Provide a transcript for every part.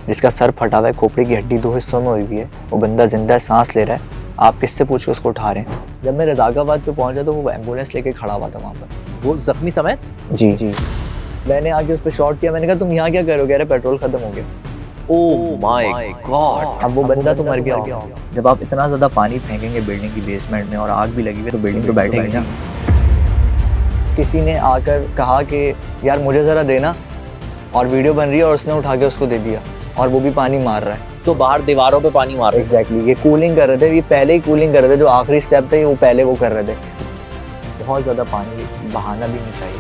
जिसका सर फटा हुआ है, खोपड़ी की हड्डी 2 हिस्सों में हुई हुई है, वो बंदा जिंदा है, सांस ले रहा है, आप किससे पूछ के उसको उठा रहे हैं? जब मैं रज़ाकाबाद पे पहुंचा तो वो एम्बुलेंस लेके खड़ा हुआ था वहाँ पर। वो जख्मी समेत? जी। मैंने आके उस पे शॉट किया, मैंने कहा तुम यहाँ क्या कर रहे हो? कह रहे पेट्रोल खत्म हो गया। Oh my God. अब वो बंदा तो मर गया होगा। जब आप इतना ज़्यादा पानी फेंकेंगे बिल्डिंग की बेसमेंट में और आग भी लगी हुई है तो बिल्डिंग तो बैठेगी ना। किसी ने आकर कहा कि यार मुझे ज़रा देना, और वीडियो बन रही है और उसने उठा के उसको दे दिया और वो भी पानी मार रहा है। तो बाहर दीवारों पे पानी मार रहे थे। एग्जैक्टली, ये कूलिंग कर रहे थे, ये पहले ही कूलिंग कर रहे थे, जो आखिरी स्टेप था वो पहले वो कर रहे थे। बहुत ज़्यादा पानी बहाना भी नहीं चाहिए।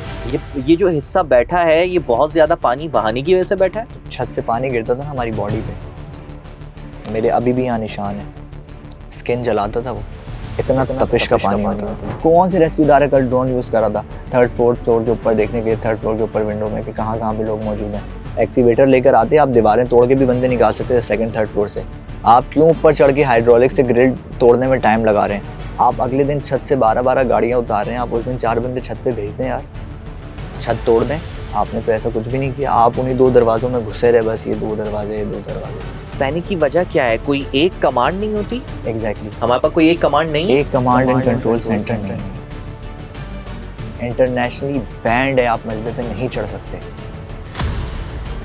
ये जो हिस्सा बैठा है ये बहुत ज्यादा पानी बहाने की वजह से बैठा है। छत से पानी गिरता था ना हमारी बॉडी पे, मेरे अभी भी यहाँ निशान है, स्किन जलाता था वो, इतना तपिश का पानी होता था। कौन से रेस्क्यूदार कल ड्रोन यूज़ करा था 3rd 4th फ्लोर के ऊपर देखने के लिए, 3rd फ्लोर के ऊपर विंडो में कि कहाँ कहाँ पे लोग मौजूद हैं। एक्सीवेटर लेकर आते, आप दीवारें तोड़ के भी बंदे निकाल सकते थे 2nd 3rd फ्लोर से। आप क्यों ऊपर चढ़ के हाइड्रोलिक से ग्रिल तोड़ने में टाइम लगा रहे हैं? आप अगले दिन छत से 12-12 गाड़ियाँ उतार रहे हैं, आप उस दिन 4 बंदे छत पे भेज दें यार, छत तोड़ दें। आपने तो ऐसा कुछ भी नहीं किया, आप उन्हीं 2 दरवाज़ों में घुसे रहे, बस ये 2 दरवाजे, ये 2 दरवाजे। पैनिक की वजह क्या है? कोई एक कमांड नहीं होती? एग्जैक्टली, हमारे पास कोई एक कमांड नहीं है। एक कमांड एंड कंट्रोल सेंटर नहीं है, इंटरनेशनली बैंड है, आप मलबे पे नहीं चढ़ सकते।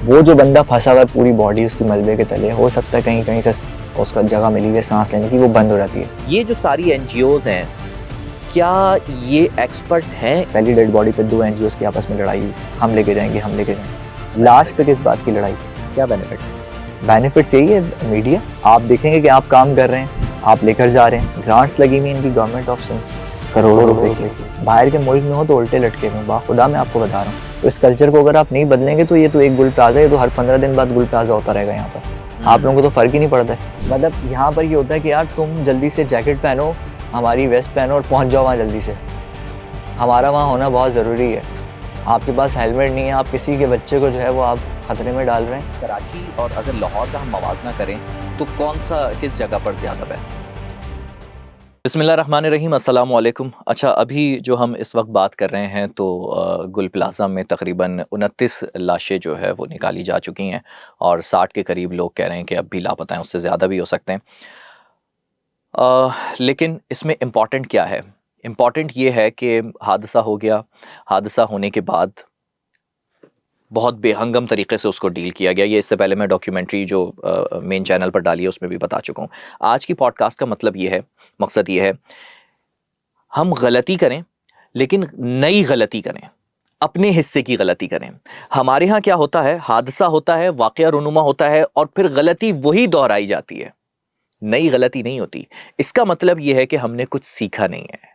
वो जो बंदा फंसा हुआ है पूरी बॉडी उसकी मलबे के तले, हो सकता है कहीं कहीं से उसका जगह मिली हुई है सांस लेने की, वो बंद हो जाती है। ये जो सारी एनजीओज हैं, क्या ये एक्सपर्ट हैं? पहली डेड बॉडी पे 2 एनजीओज की आपस में लड़ाई हुई, हम लेके जाएंगे, हम लेके जाएंगे। लास्ट पे किस बात की लड़ाई? क्या बेनिफिट? बेनिफिट्स यही है, मीडिया। आप देखेंगे कि आप काम कर रहे हैं, आप लेकर जा रहे हैं, ग्रांट्स लगी हुई इनकी गवर्नमेंट ऑफ सिंस करोड़ों रुपए की। बाहर के मुल्क में हो तो उल्टे लटके हुए, बाखुदा मैं आपको बता रहा हूँ। तो इस कल्चर को अगर आप नहीं बदलेंगे तो ये तो एक गुल प्लाजा है, ये तो हर 15 दिन बाद गुल प्लाजा होता रहेगा यहाँ पर। आप लोगों को तो फर्क ही नहीं पड़ता है। मतलब यहाँ पर ये होता है कि यार तुम जल्दी से जैकेट पहनो, हमारी वेस्ट पहनो और पहुँच जाओ वहाँ जल्दी से, हमारा वहाँ होना बहुत ज़रूरी है। आपके पास हेलमेट नहीं है, आप किसी के बच्चे को जो है वो आप ख़तरे में डाल रहे हैं। कराची और अगर लाहौर का हम मवाजना करें तो कौन सा किस जगह पर ज़्यादा बेहतर? बिस्मिल्लाहिर्रहमानिर्रहीम, अस्सलाम वालेकुम। अच्छा, अभी जो हम इस वक्त बात कर रहे हैं तो गुल प्लाज़ा में तकरीबन 29 लाशें जो है वो निकाली जा चुकी हैं और 60 के करीब लोग कह रहे हैं कि अब भी लापता हैं, उससे ज़्यादा भी हो सकते हैं। लेकिन इसमें इम्पॉर्टेंट क्या है? इम्पॉर्टेंट ये है कि हादसा हो गया, हादसा होने के बाद बहुत बेहंगम तरीके से उसको डील किया गया। ये इससे पहले मैं डॉक्यूमेंट्री जो मेन चैनल पर डाली है उसमें भी बता चुका हूँ। आज की पॉडकास्ट का मतलब ये है, मकसद ये है, हम गलती करें लेकिन नई गलती करें, अपने हिस्से की गलती करें। हमारे यहाँ क्या होता है, हादसा होता है, वाक़या रुनुमा होता है और फिर गलती वही दोहराई जाती है, नई गलती नहीं होती। इसका मतलब ये है कि हमने कुछ सीखा नहीं है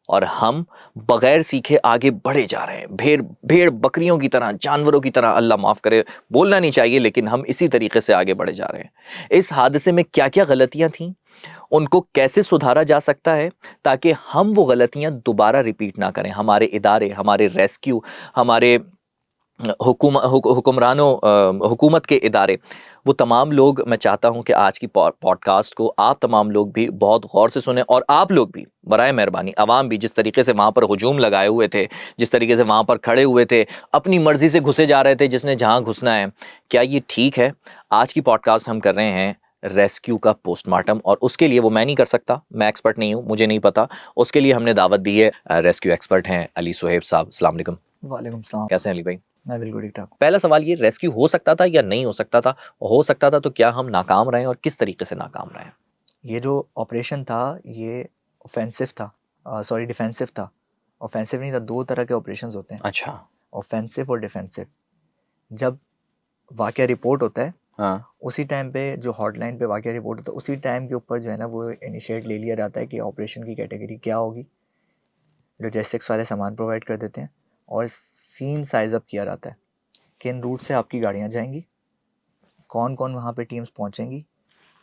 और हम बगैर सीखे आगे बढ़े जा रहे हैं, भेड़ भेड़ बकरियों की तरह, जानवरों की तरह। अल्लाह माफ़ करे, बोलना नहीं चाहिए, लेकिन हम इसी तरीके से आगे बढ़े जा रहे हैं। इस हादसे में क्या क्या गलतियां थीं, उनको कैसे सुधारा जा सकता है ताकि हम वो गलतियां दोबारा रिपीट ना करें। हमारे इदारे, हमारे रेस्क्यू, हमारे हुक्मरानों, हुकूमत के इदारे, वो तमाम लोग, मैं चाहता हूं कि आज की पॉडकास्ट को आप तमाम लोग भी बहुत गौर से सुने और आप लोग भी बराए मेहरबानी, आवाम भी, जिस तरीके से वहाँ पर हुजूम लगाए हुए थे, जिस तरीके से वहाँ पर खड़े हुए थे, अपनी मर्जी से घुसे जा रहे थे जिसने जहाँ घुसना है, क्या ये ठीक है? आज की पॉडकास्ट हम कर रहे हैं रेस्क्यू का पोस्टमार्टम, और उसके लिए वो मैं नहीं कर सकता, मैं एक्सपर्ट नहीं हूँ, मुझे नहीं पता। उसके लिए हमने दावत दी है, रेस्क्यू एक्सपर्ट हैं अली सुहेब साहब। अस्सलाम वालेकुम। वालेकुम सलाम। कैसे हैं अली भाई? मैं बिल्कुल ठीक ठाक। पहला सवाल ये, रेस्क्यू हो सकता था या नहीं हो सकता था? हो सकता था तो क्या हम नाकाम रहे और किस तरीके से नाकाम रहे? ये जो ऑपरेशन था ये ऑफेंसिव था, सॉरी डिफेंसिव था। ऑफेंसिव नहीं था, 2 तरह के ऑपरेशंस होते हैं, अच्छा। ऑफेंसिव और डिफेंसिव। जब वाकया रिपोर्ट होता है हाँ। उसी टाइम पे, जो हॉटलाइन पे वाकया रिपोर्ट होता है उसी टाइम के ऊपर जो है ना वो इनिशिएट ले लिया जाता है कि ऑपरेशन की कैटेगरी क्या होगी। लॉजिस्टिक्स वाले सामान प्रोवाइड कर देते हैं और सीन साइज अप किया जाता है, किन रूट से आपकी गाड़ियाँ जाएंगी, कौन कौन वहाँ पे टीम्स पहुँचेंगी,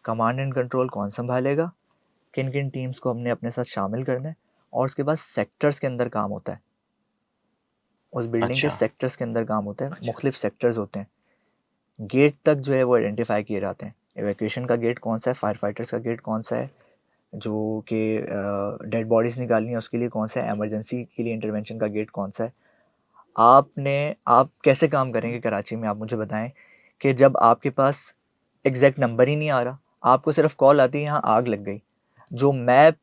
कमांड एंड कंट्रोल कौन संभालेगा, किन किन टीम्स को हमने अपने साथ शामिल करना है। और उसके बाद सेक्टर्स के अंदर काम होता है, उस बिल्डिंग के अच्छा। सेक्टर्स के अंदर काम होता है, मुख्तलिफ सेक्टर्स होते हैं। गेट तक जो है वो आइडेंटिफाई किए जाते हैं, एवैक्यूएशन का गेट कौन सा है, फायर फाइटर्स का गेट कौन सा है, जो कि डेड बॉडीज़ निकालनी है उसके लिए कौन सा है, एमरजेंसी के लिए इंटरवेंशन का गेट कौन सा है। आप कैसे काम करेंगे कराची में, आप मुझे बताएं कि जब आपके पास एग्जैक्ट नंबर ही नहीं आ रहा, आपको सिर्फ कॉल आती है यहाँ आग लग गई, जो मैप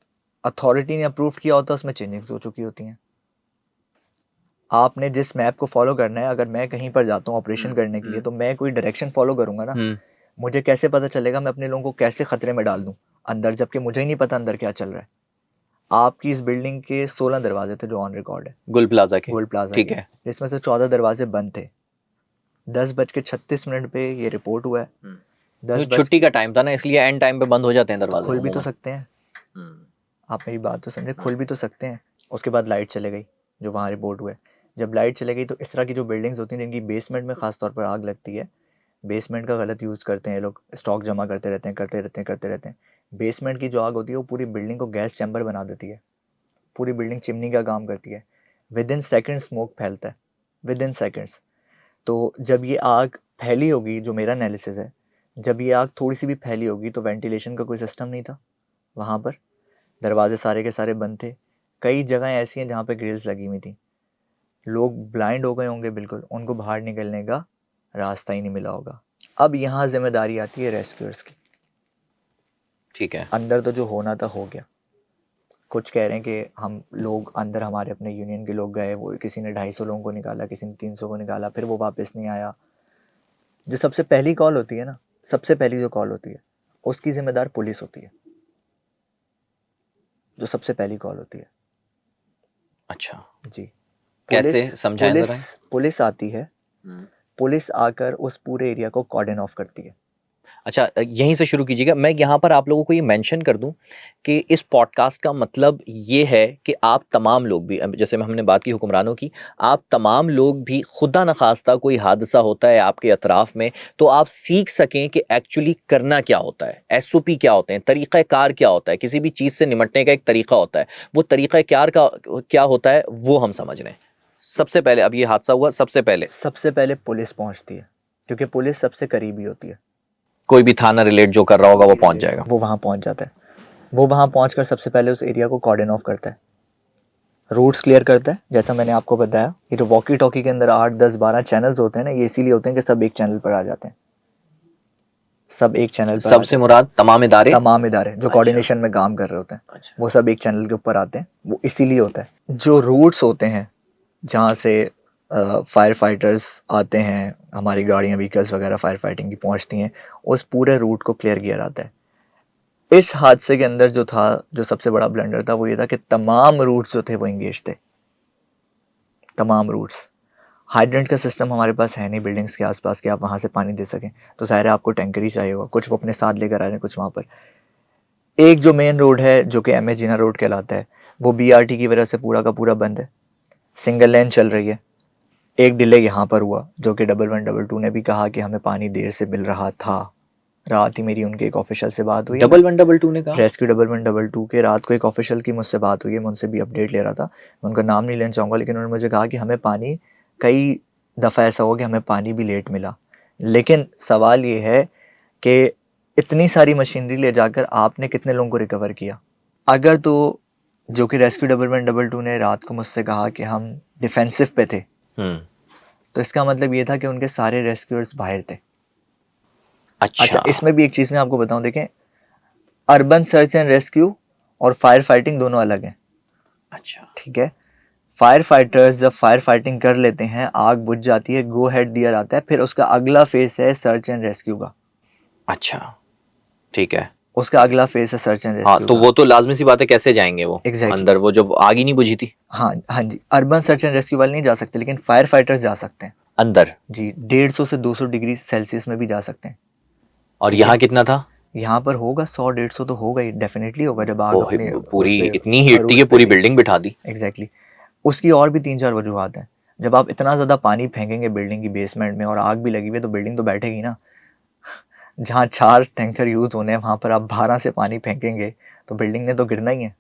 अथॉरिटी ने अप्रूव किया होता है उसमें चेंजिंग्स हो चुकी होती हैं। आपने जिस मैप को फॉलो करना है, अगर मैं कहीं पर जाता हूँ ऑपरेशन करने के लिए तो मैं कोई डायरेक्शन फॉलो करूंगा ना, मुझे कैसे पता चलेगा मैं अपने लोगों को कैसे खतरे में डाल दूं अंदर, जबकि मुझे ही नहीं पता अंदर क्या चल रहा है। आपकी इस बिल्डिंग के 16 दरवाजे थे जो ऑन रिकॉर्ड है, गुल प्लाजा के, गोल्ड प्लाजा ठीक के, है, जिसमें से 14 दरवाजे बंद थे। 10:36 पे ये रिपोर्ट हुआ है। जो 10 छुट्टी का टाइम था ना, इसलिए एंड टाइम पे बंद हो जाते हैं दरवाजे खुल भी तो अमूमन। सकते हैं, आप मेरी बात तो समझे, खुल भी तो सकते हैं। उसके बाद लाइट चले गई जो वहाँ रिपोर्ट हुआ है। जब लाइट चले गई तो इस तरह की जो बिल्डिंग्स होती हैं जिनकी बेसमेंट में खास तौर पर आग लगती है, बेसमेंट का गलत यूज़ करते हैं लोग, स्टॉक जमा करते रहते हैं, करते रहते हैं। बेसमेंट की जो आग होती है वो पूरी बिल्डिंग को गैस चैम्बर बना देती है, पूरी बिल्डिंग चिमनी का काम करती है। विद इन सेकेंड स्मोक फैलता है, विद इन सेकेंड्स। तो जब ये आग फैली होगी, जो मेरा एनालिसिस है, जब ये आग थोड़ी सी भी फैली होगी तो वेंटिलेशन का कोई सिस्टम नहीं था वहाँ पर, दरवाजे सारे के सारे बंद थे। कई जगह ऐसी हैं जहाँ पे ग्रिल्स लगी हुई थी, लोग ब्लाइंड हो गए होंगे बिल्कुल, उनको बाहर निकलने का रास्ता ही नहीं मिला होगा। अब यहाँ जिम्मेदारी आती है रेस्क्यूअर्स की। ठीक है, अंदर तो जो होना था हो गया। कुछ कह रहे हैं कि हम लोग अंदर, हमारे अपने यूनियन के लोग गए, वो किसी ने 250 लोगों को निकाला, किसी ने 300 को निकाला, फिर वो वापस नहीं आया। जो सबसे पहली कॉल होती है ना, सबसे पहली जो कॉल होती है उसकी जिम्मेदार पुलिस होती है, जो सबसे पहली कॉल होती है। अच्छा, जी, कैसे समझाएं जरा? पुलिस आती है, पुलिस आकर उस पूरे एरिया को कॉर्डन ऑफ करती है। अच्छा, यहीं से शुरू कीजिएगा। मैं यहाँ पर आप लोगों को ये मेंशन कर दूं कि इस पॉडकास्ट का मतलब ये है कि आप तमाम लोग भी, जैसे हमने बात की हुक्मरानों की, आप तमाम लोग भी खुदा न खास्ता कोई हादसा होता है आपके अतराफ में तो आप सीख सकें कि एक्चुअली करना क्या होता है, एसओपी क्या होते हैं, तरीक़ा कार क्या होता है, किसी भी चीज़ से निपटने का एक तरीका होता है, वो तरीक़ा कार का क्या होता है वो हम समझ रहे हैं। सबसे पहले, अब ये हादसा हुआ, सबसे पहले पुलिस पहुंचती है, क्योंकि पुलिस सबसे करीबी होती है। कोई भी थाना रिलेट जो कर रहा होगा वो पहुंच जाएगा, वो वहाँ पहुँच जाता है। वो वहाँ पहुँचकर सबसे पहले उस एरिया को कॉर्डन ऑफ करता है, रूट्स क्लियर करता है। जैसा मैंने आपको बताया, ये जो वॉकी टॉकी के अंदर 8, 10, 12 चैनल्स होते हैं ना, ये इसीलिए होते हैं कि सब एक चैनल पर आ जाते हैं, सब एक चैनल पर सबसे मुराद तमाम इदारे जो कोऑर्डिनेशन में काम कर रहे होते हैं, वो सब एक चैनल के ऊपर आते हैं। वो इसीलिए होता है। जो रूट्स होते हैं जहाँ से फायर फाइटर्स आते हैं, हमारी गाड़ियाँ, व्हीकल्स वगैरह फायर फाइटिंग की पहुँचती हैं, उस पूरे रूट को क्लियर किया जाता है। इस हादसे के अंदर जो था, जो सबसे बड़ा ब्लंडर था, वो ये था कि तमाम रूट्स जो थे वो इंगेज थे, तमाम रूट्स। हाइड्रेंट का सिस्टम हमारे पास है नहीं बिल्डिंग्स के आसपास कि आप वहाँ से पानी दे सकें, तो ज़ाहिर है आपको टैंकर ही चाहिए होगा। कुछ वो अपने साथ लेकर आ रहे हैं, कुछ वहाँ पर। एक जो मेन रोड है जो कि एम ए जीना रोड कहलाता है, वो BRT की वजह से पूरा का पूरा बंद है, सिंगल लेन चल रही है। एक डिले यहाँ पर हुआ, जो कि 1112 ने भी कहा कि हमें पानी देर से मिल रहा था। रात ही मेरी उनके एक ऑफिशियल से बात हुई, 1112 ने कहा, रेस्क्यू 1112 के रात को एक ऑफिशियल की मुझसे बात हुई है, मैं उनसे भी अपडेट ले रहा था। मैं उनका नाम नहीं लेना चाहूँगा, लेकिन उन्होंने मुझे कहा कि हमें पानी, कई दफ़ा ऐसा हो कि हमें पानी भी लेट मिला। लेकिन सवाल ये है कि इतनी सारी मशीनरी ले जाकर आपने कितने लोगों को रिकवर किया? अगर तो जो कि रेस्क्यू 1112 ने रात को मुझसे कहा कि हम डिफेंसिव पे थे, तो इसका मतलब ये था कि उनके सारे रेस्क्यूअर्स बाहर थे। अच्छा, इसमें भी एक चीज़ मैं आपको बताऊं, देखें, अर्बन सर्च एंड रेस्क्यू और फायर फाइटिंग दोनों अलग हैं। अच्छा, ठीक है, फायर फाइटर्स जब फायर फाइटिंग कर लेते हैं, आग बुझ जाती है, गो हेड दिया जाता है, फिर उसका अगला फेस है सर्च एंड रेस्क्यू का। अच्छा, ठीक है, उसका अगला फेस है सर्च एंड रेस्क्यू। हाँ, तो वो तो लाजमी सी बात है, कैसे जाएंगे वो अंदर, वो जब आग ही नहीं बुझी थी। हाँ हाँ जी, अर्बन सर्च एंड रेस्क्यू वाले नहीं जा सकते, लेकिन फायर फाइटर्स जा सकते हैं अंदर जी। 150 से 200 डिग्री सेल्सियस में भी जा सकते हैं। और यहाँ कितना था? यहाँ पर होगा 100-150 तो होगा ही, डेफिनेटली होगा। जब आग अपने पूरी इतनी हीट थी कि पूरी बिल्डिंग बिठा दी। एग्जैक्टली। उसकी और भी 3-4 वजूहात हैं। जब आप इतना ज़्यादा पानी फेंकेंगे बिल्डिंग की बेसमेंट में और आग भी लगी हुई है, तो बिल्डिंग तो बैठेगी ना। जहाँ 4 टैंकर यूज होने हैं, वहाँ पर आप 12 से पानी फेंकेंगे तो बिल्डिंग ने तो गिरना ही है।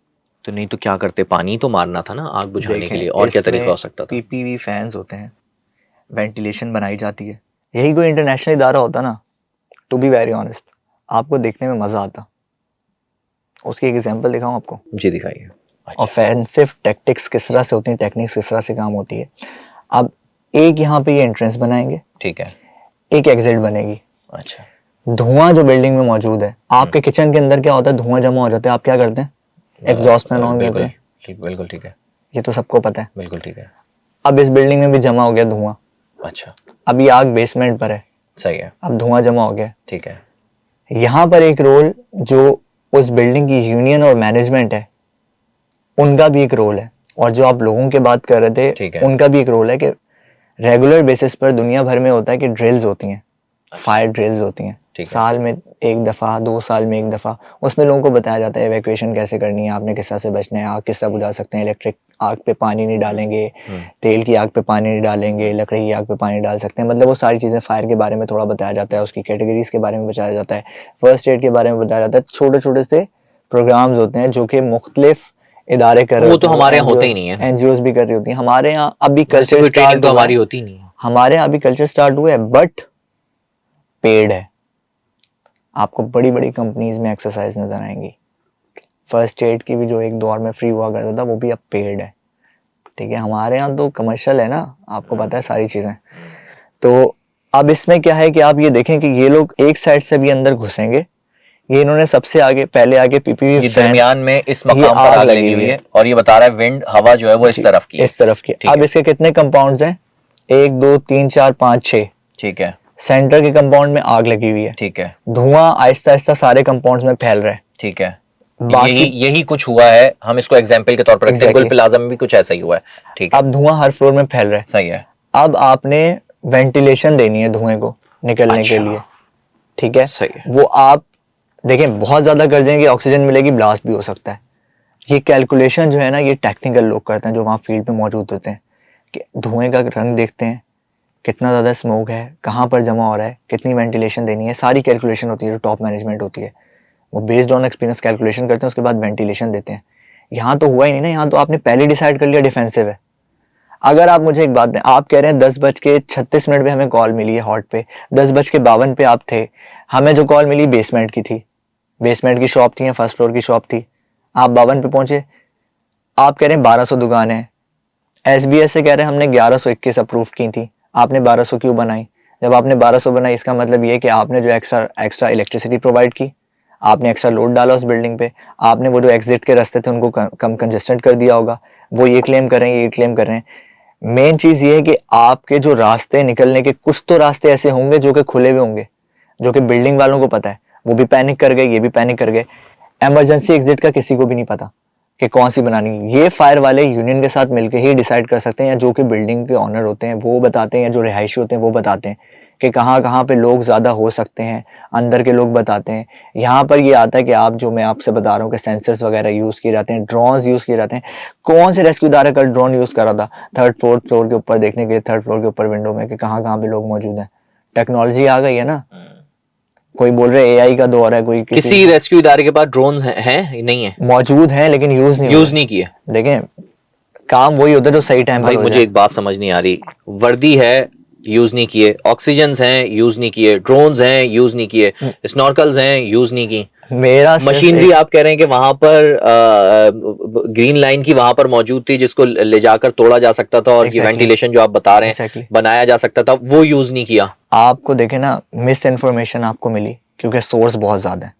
तो नहीं तो क्या करते, पानी तो मारना था ना आग बुझाने के लिए, और क्या तरीका हो सकता था? PPV फैंस होते हैं, वेंटिलेशन बनाई जाती है। यही कोई इंटरनेशनल इदारा होता ना, टू बी वेरी ऑनेस्ट, आपको देखने में मज़ा आता। उसकी एक एग्जांपल दिखाऊं आपको? जी दिखाइए। ऑफेंसिव टैक्टिक्स किस तरह से होती हैं, टेक्निक्स किस तरह से काम होती है। अब एक यहाँ पे ये एंट्रेंस बनाएंगे, ठीक है, एक एग्जिट बनेगी। अच्छा। धुआं जो बिल्डिंग में मौजूद है, आपके किचन के अंदर क्या होता है, धुआं जमा हो जाता है, आप क्या करते हैं, एग्जॉस्ट फैन ऑन करते हैं। बिल्कुल ठीक है। ये तो सबको पता है। बिल्कुल ठीक है। अब इस बिल्डिंग में भी जमा हो गया धुआं। अच्छा। अभी आग बेसमेंट पर है, सही है। अब धुआं जमा हो गया। ठीक है। यहाँ पर एक रोल जो उस बिल्डिंग की यूनियन और मैनेजमेंट है उनका भी एक रोल है, और जो आप लोगों की बात कर रहे ठीक थे है। उनका भी एक रोल है कि रेगुलर बेसिस पर दुनिया भर में होता है कि ड्रिल्स होती हैं, फायर ड्रिल्स होती हैं, ठीक है। साल में एक दफ़ा, 2 साल में एक दफ़ा। उसमें लोगों को बताया जाता है एवैक्यूएशन कैसे करनी है, आपने किस तरह से बचना है, आग किस तरह बुझा सकते हैं, इलेक्ट्रिक आग पे पानी नहीं डालेंगे, तेल की आग पे पानी नहीं डालेंगे, लकड़ी की आग पे पानी डाल सकते हैं, मतलब वो सारी चीज़ें फायर के बारे में थोड़ा बताया जाता है, उसकी कैटेगरीज के बारे में बताया जाता है, फर्स्ट एड के बारे में बताया जाता है। छोटे छोटे से प्रोग्राम्स होते हैं जो कि मुख्तलिफ इदारे कर रहे वो होते तो हैं, हमारे यहाँ होते ही नहीं है। एनजीओज भी कर रही होती हैं। हमारे यहाँ अभी वैसे कल्चर कोई स्टार्ट ट्रेनिंग तो हुआ हमारी है, होती ही नहीं है। हमारे यहाँ अभी कल्चर स्टार्ट हुआ है, बट पेड है। आपको बड़ी बड़ी कंपनीज में एक्सरसाइज नजर आएंगी। फर्स्ट एड की भी जो एक दौर में फ्री हुआ करता था वो भी अब पेड है, ठीक है। हमारे यहाँ तो कमर्शियल है ना, आपको पता है सारी चीजें। तो अब इसमें क्या है कि आप ये देखें कि ये लोग एक साइड से भी अंदर घुसेंगे, ये इन्होंने सबसे आगे पहले आगे पीपीवी ये फैन, दरमियान में इस ये मकाम पर आग लगी हुई है और ये बता रहा है विंड हवा जो है वो इस तरफ की है। इस तरफ की। ठीक अब है। इसके कितने कंपाउंड्स हैं, 1 2 3 4 5 6, ठीक है। सेंटर के कंपाउंड में आग लगी हुई है, ठीक है। धुआं आहिस्ता आहिस्ता सारे कंपाउंड्स में फैल रहा है। ठीक है। बाकी यही कुछ हुआ है, हम इसको एग्जाम्पल के तौर पर रखते हैं। गुल प्लाजा में भी कुछ ऐसा ही हुआ है। ठीक है। अब धुआं हर फ्लोर में फैल रहा है। सही है। अब आपने वेंटिलेशन देनी है धुएं को निकलने के लिए, ठीक है। सही है। वो आप देखें, बहुत ज्यादा कर देंगे ऑक्सीजन मिलेगी, ब्लास्ट भी हो सकता है। ये कैलकुलेशन जो है ना, ये टेक्निकल लोग करते हैं जो वहाँ फील्ड पे मौजूद होते हैं, कि धुएं का रंग देखते हैं, कितना ज़्यादा स्मोक है, कहाँ पर जमा हो रहा है, कितनी वेंटिलेशन देनी है, सारी कैलकुलेशन होती है जो टॉप मैनेजमेंट होती है। वो बेस्ड ऑन एक्सपीरियंस कैलकुलेशन करते हैं, उसके बाद वेंटिलेशन देते हैं। यहाँ तो हुआ ही नहीं ना, यहाँ तो आपने पहले डिसाइड कर लिया डिफेंसिव है। अगर आप मुझे एक बात दें, आप कह रहे हैं 10:36 पे हमें कॉल मिली है हॉट पे, 10:52 पे आप थे, हमें जो कॉल मिली बेसमेंट की थी, बेसमेंट की शॉप थी या फर्स्ट फ्लोर की शॉप थी, आप 52 पे पहुंचे, आप कह रहे हैं 1200 दुकान है, एसबीएस से कह रहे हैं हमने 1121 अप्रूव की थी, आपने 1200 क्यों बनाई? जब आपने 1200 बनाई इसका मतलब ये कि आपने जो एक्स्ट्रा इलेक्ट्रिसिटी प्रोवाइड की, आपने एक्स्ट्रा लोड डाला उस बिल्डिंग पे, आपने वो जो एग्जिट के रास्ते थे उनको कम कंजेस्टेड कर दिया होगा। वो ये क्लेम कर रहे हैं, ये क्लेम कर रहे हैं। मेन चीज ये है कि आपके जो रास्ते निकलने के, कुछ तो रास्ते ऐसे होंगे जो कि खुले हुए होंगे, जो कि बिल्डिंग वालों को पता है, वो भी पैनिक कर गए, ये भी पैनिक कर गए। इमरजेंसी एग्जिट का किसी को भी नहीं पता कि कौन सी बनानी है। ये फायर वाले यूनियन के साथ मिलकर ही डिसाइड कर सकते हैं, या जो कि बिल्डिंग के ऑनर होते हैं वो बताते हैं, या जो रिहायशी होते हैं वो बताते हैं कि कहाँ कहाँ पे लोग ज़्यादा हो सकते हैं, अंदर के लोग बताते हैं। यहाँ पर ये आता है कि आप, जो मैं आपसे बता रहा हूँ कि सेंसर्स वगैरह यूज़ किए जाते हैं, ड्रोन्स यूज़ किए जाते हैं। कौन से रेस्क्यू इदारा कल ड्रोन यूज़ करा था फोर्थ फ्लोर के ऊपर देखने के लिए, थर्ड फ्लोर के ऊपर विंडो में कि कहाँ कहाँ पे लोग मौजूद हैं। टेक्नोलॉजी आ गई है ना, कोई बोल रहे एआई का दौर है, कोई किसी रेस्क्यू इदारे के पास ड्रोन हैं? नहीं है, मौजूद हैं लेकिन यूज नहीं किए। देखें, काम वही होता है जो सही टाइम पर भाई हो मुझे जाए। एक बात समझ नहीं आ रही, वर्दी है यूज नहीं किए, ऑक्सीजन हैं यूज नहीं किए, ड्रोन्स हैं यूज नहीं किए, स्नॉर्कल्स हैं यूज नहीं की, मेरा मशीनरी आप कह रहे हैं कि वहां पर ग्रीन लाइन की वहां पर मौजूद थी जिसको ले जाकर तोड़ा जा सकता था, और ये वेंटिलेशन जो आप बता रहे हैं बनाया जा सकता था, वो यूज नहीं किया। आपको देखे ना, मिस इन्फॉर्मेशन आपको मिली क्योंकि सोर्स बहुत ज्यादा है।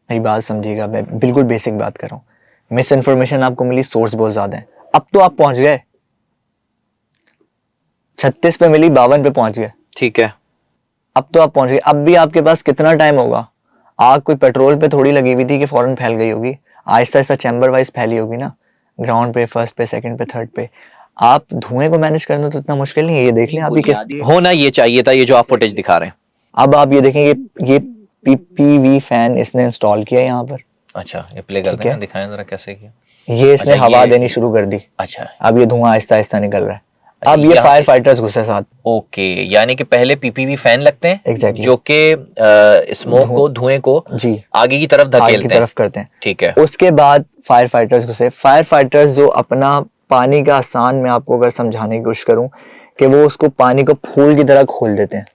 मेरी बात समझिएगा, मैं बिल्कुल बेसिक बात कर रहा हूँ। मिस इन्फॉर्मेशन आपको मिली, सोर्स बहुत ज्यादा है। अब तो आप पहुंच गए, 36 पे मिली, 52 पे पहुंच गए, ठीक है। अब तो आप पहुंच गए। अब भी आपके पास कितना टाइम होगा? आग कोई पेट्रोल पे थोड़ी लगी हुई थी कि फौरन फैल गई होगी, आहिस्ता आहिस्ता चैम्बर वाइज फैली होगी ना, ग्राउंड पे, फर्स्ट पे, सेकंड पे, थर्ड पे। आप धुएं को मैनेज करना तो इतना मुश्किल नहीं है। ये देख लें आप, होना ये चाहिए था, ये जो आप फुटेज दिखा रहे हैं। अब आप ये देखें, ये पीपीवी फैन इसने इंस्टॉल किया यहाँ पर। अच्छा, ये प्ले करते हैं, दिखाएं जरा कैसे किया। ये इसने हवा देनी शुरू कर दी। अच्छा, अब ये धुआं आहिस्ता आहिस्ता निकल रहा है। अब ये फायर फाइटर्स घुसे साथ। ओके, यानी कि पहले पीपीवी फैन लगते हैं, एग्जैक्टली, जो कि स्मोक को, धुएं को जी आगे की तरफ धकेलते हैं, करते हैं। ठीक है। उसके बाद फायर फाइटर्स घुसे। फायर फाइटर्स जो अपना पानी का आसान, मैं आपको अगर समझाने की कोशिश करूं कि वो उसको पानी को फूल की तरह खोल देते हैं।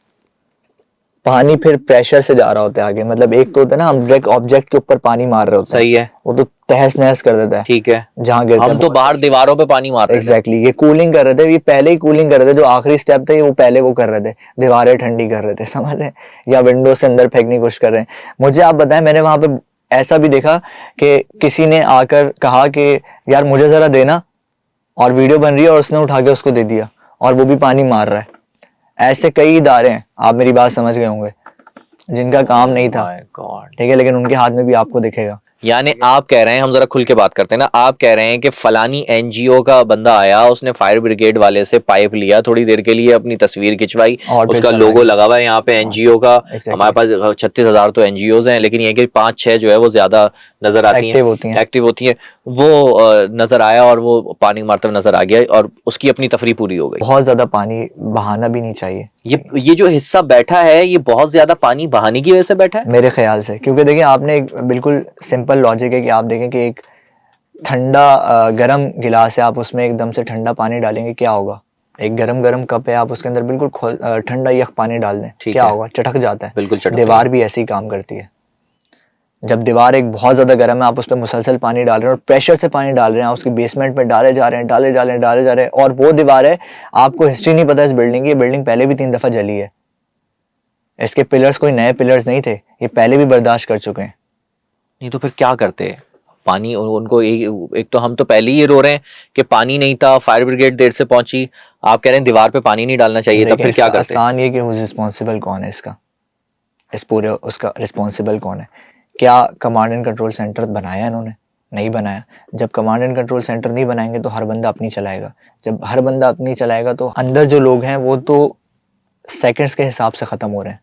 पानी फिर प्रेशर से जा रहा होता है आगे, मतलब एक तो होता है ना हम डायरेक्ट ऑब्जेक्ट के ऊपर पानी मार रहे होते हैं, सही है, वो तो तहस नहस कर देता है ठीक है। जहाँ गिरता है। हम तो बाहर दीवारों पे पानी मार रहे थे। एग्जैक्टली ये कूलिंग कर रहे थे, ये पहले ही कूलिंग कर रहे थे, जो आखिरी स्टेप था ये वो पहले वो कर रहे थे, दीवारें ठंडी कर रहे थे, समझ रहे हैं, या विंडो से अंदर फेंकने की कोशिश कर रहे हैं। मुझे आप बताएं, मैंने वहां पे ऐसा भी देखा कि किसी ने आकर कहा कि यार मुझे जरा देना, और वीडियो बन रही है और उसने उठा के उसको दे दिया, और वो भी पानी मार रहा है। ऐसे कई इदारे हैं, आप मेरी बात समझ गए होंगे, जिनका काम नहीं था, माय गॉड। ठीक है, लेकिन उनके हाथ में भी आपको दिखेगा। यानी आप कह रहे हैं, हम जरा खुल के बात करते हैं ना, आप कह रहे हैं कि फलानी एनजीओ का बंदा आया, उसने फायर ब्रिगेड वाले से पाइप लिया, थोड़ी देर के लिए अपनी तस्वीर खिंचवाई, और फिर उसका चला लोगो गया। लगा हुआ है यहाँ पे एनजीओ का। Exactly. हमारे पास 36,000 तो एनजीओज हैं, लेकिन ये कि 5-6 जो है वो ज्यादा नजर आती हैं, एक्टिव होती हैं। एक्टिव होती हैं। वो नजर आया और वो पानी मारते हुए नजर आ गया और उसकी अपनी तफरी पूरी हो गई। बहुत ज्यादा पानी बहाना भी नहीं चाहिए ये जो हिस्सा बैठा है, ये बहुत ज्यादा पानी बहाने की वजह से बैठा है। मेरे ख्याल से, क्योंकि देखिए आपने एक बिल्कुल सिंपल लॉजिक है कि आप देखें कि एक ठंडा गर्म गिलास है, आप उसमें एकदम से ठंडा पानी डालेंगे, क्या होगा? एक गरम गरम कप है, आप उसके अंदर बिल्कुल ठंडा यख पानी डाल दें, ठीक क्या है। होगा? चटक जाता है। बिल्कुल चटक दीवार भी ऐसे ही काम करती है। जब दीवार एक बहुत ज्यादा गर्म है, आप उस पर मुसलसल पानी डाल रहे हैं और प्रेशर से पानी डाल रहे हैं, आप उसकी बेसमेंट में डाले जा रहे हैं, डाले जा रहे हैं, डाले जा रहे हैं, और वो दीवार है, आपको हिस्ट्री नहीं पता इस बिल्डिंग की, ये बिल्डिंग पहले भी 3 दफा जली है। इसके पिलर्स कोई नए पिलर्स नहीं थे, ये पहले भी बर्दाश्त कर चुके हैं। नहीं तो फिर क्या करते? पानी उनको एक तो हम तो पहले ही ये रो रहे हैं कि पानी नहीं था, फायर ब्रिगेड देर से पहुंची, आप कह रहे हैं दीवार पे पानी नहीं डालना चाहिए था, फिर क्या करते? आसान ये कि रिस्पॉन्सिबल कौन है इसका, इस पूरे उसका रिस्पॉन्सिबल कौन है? क्या कमांड एंड कंट्रोल सेंटर बनाया इन्होंने? नहीं बनाया। जब कमांड एंड कंट्रोल सेंटर नहीं बनाएंगे तो हर बंदा अपनी चलाएगा, जब हर बंदा अपनी चलाएगा तो अंदर जो लोग हैं वो तो सेकंड्स के हिसाब से ख़त्म हो रहे हैं,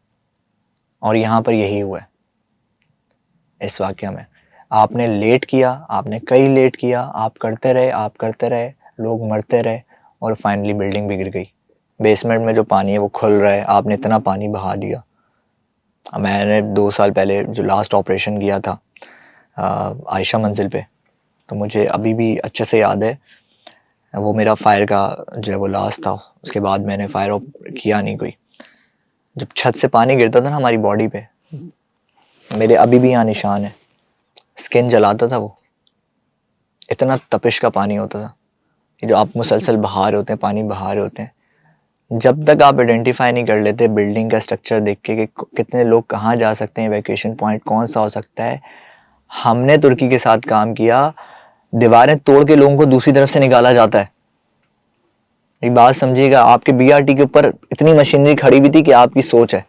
और यहाँ पर यही हुआ है इस वाक़या में। आपने लेट किया, आपने कई लेट किया, आप करते रहे, आप करते रहे, लोग मरते रहे, और फाइनली बिल्डिंग भी गिर गई। बेसमेंट में जो पानी है वो खुल रहा है, आपने इतना पानी बहा दिया। मैंने 2 साल पहले जो लास्ट ऑपरेशन किया था आयशा मंजिल पे, तो मुझे अभी भी अच्छे से याद है, वो मेरा फायर का जो है वो लास्ट था, उसके बाद मैंने फायर किया नहीं कोई। जब छत से पानी गिरता था ना हमारी बॉडी पे, मेरे अभी भी यहाँ निशान है, स्किन जलाता था वो, इतना तपिश का पानी होता था। ये जो आप मुसलसल बहा रहे होते हैं, पानी बहा रहे होते हैं, जब तक आप आइडेंटिफाई नहीं कर लेते बिल्डिंग का स्ट्रक्चर देख के कि कितने लोग कहाँ जा सकते हैं, वैकेशन पॉइंट कौन सा हो सकता है। हमने तुर्की के साथ काम किया, दीवारें तोड़ के लोगों को दूसरी तरफ से निकाला जाता है। एक बात समझिएगा, आपके बीआरटी के ऊपर इतनी मशीनरी खड़ी हुई थी कि आपकी सोच है,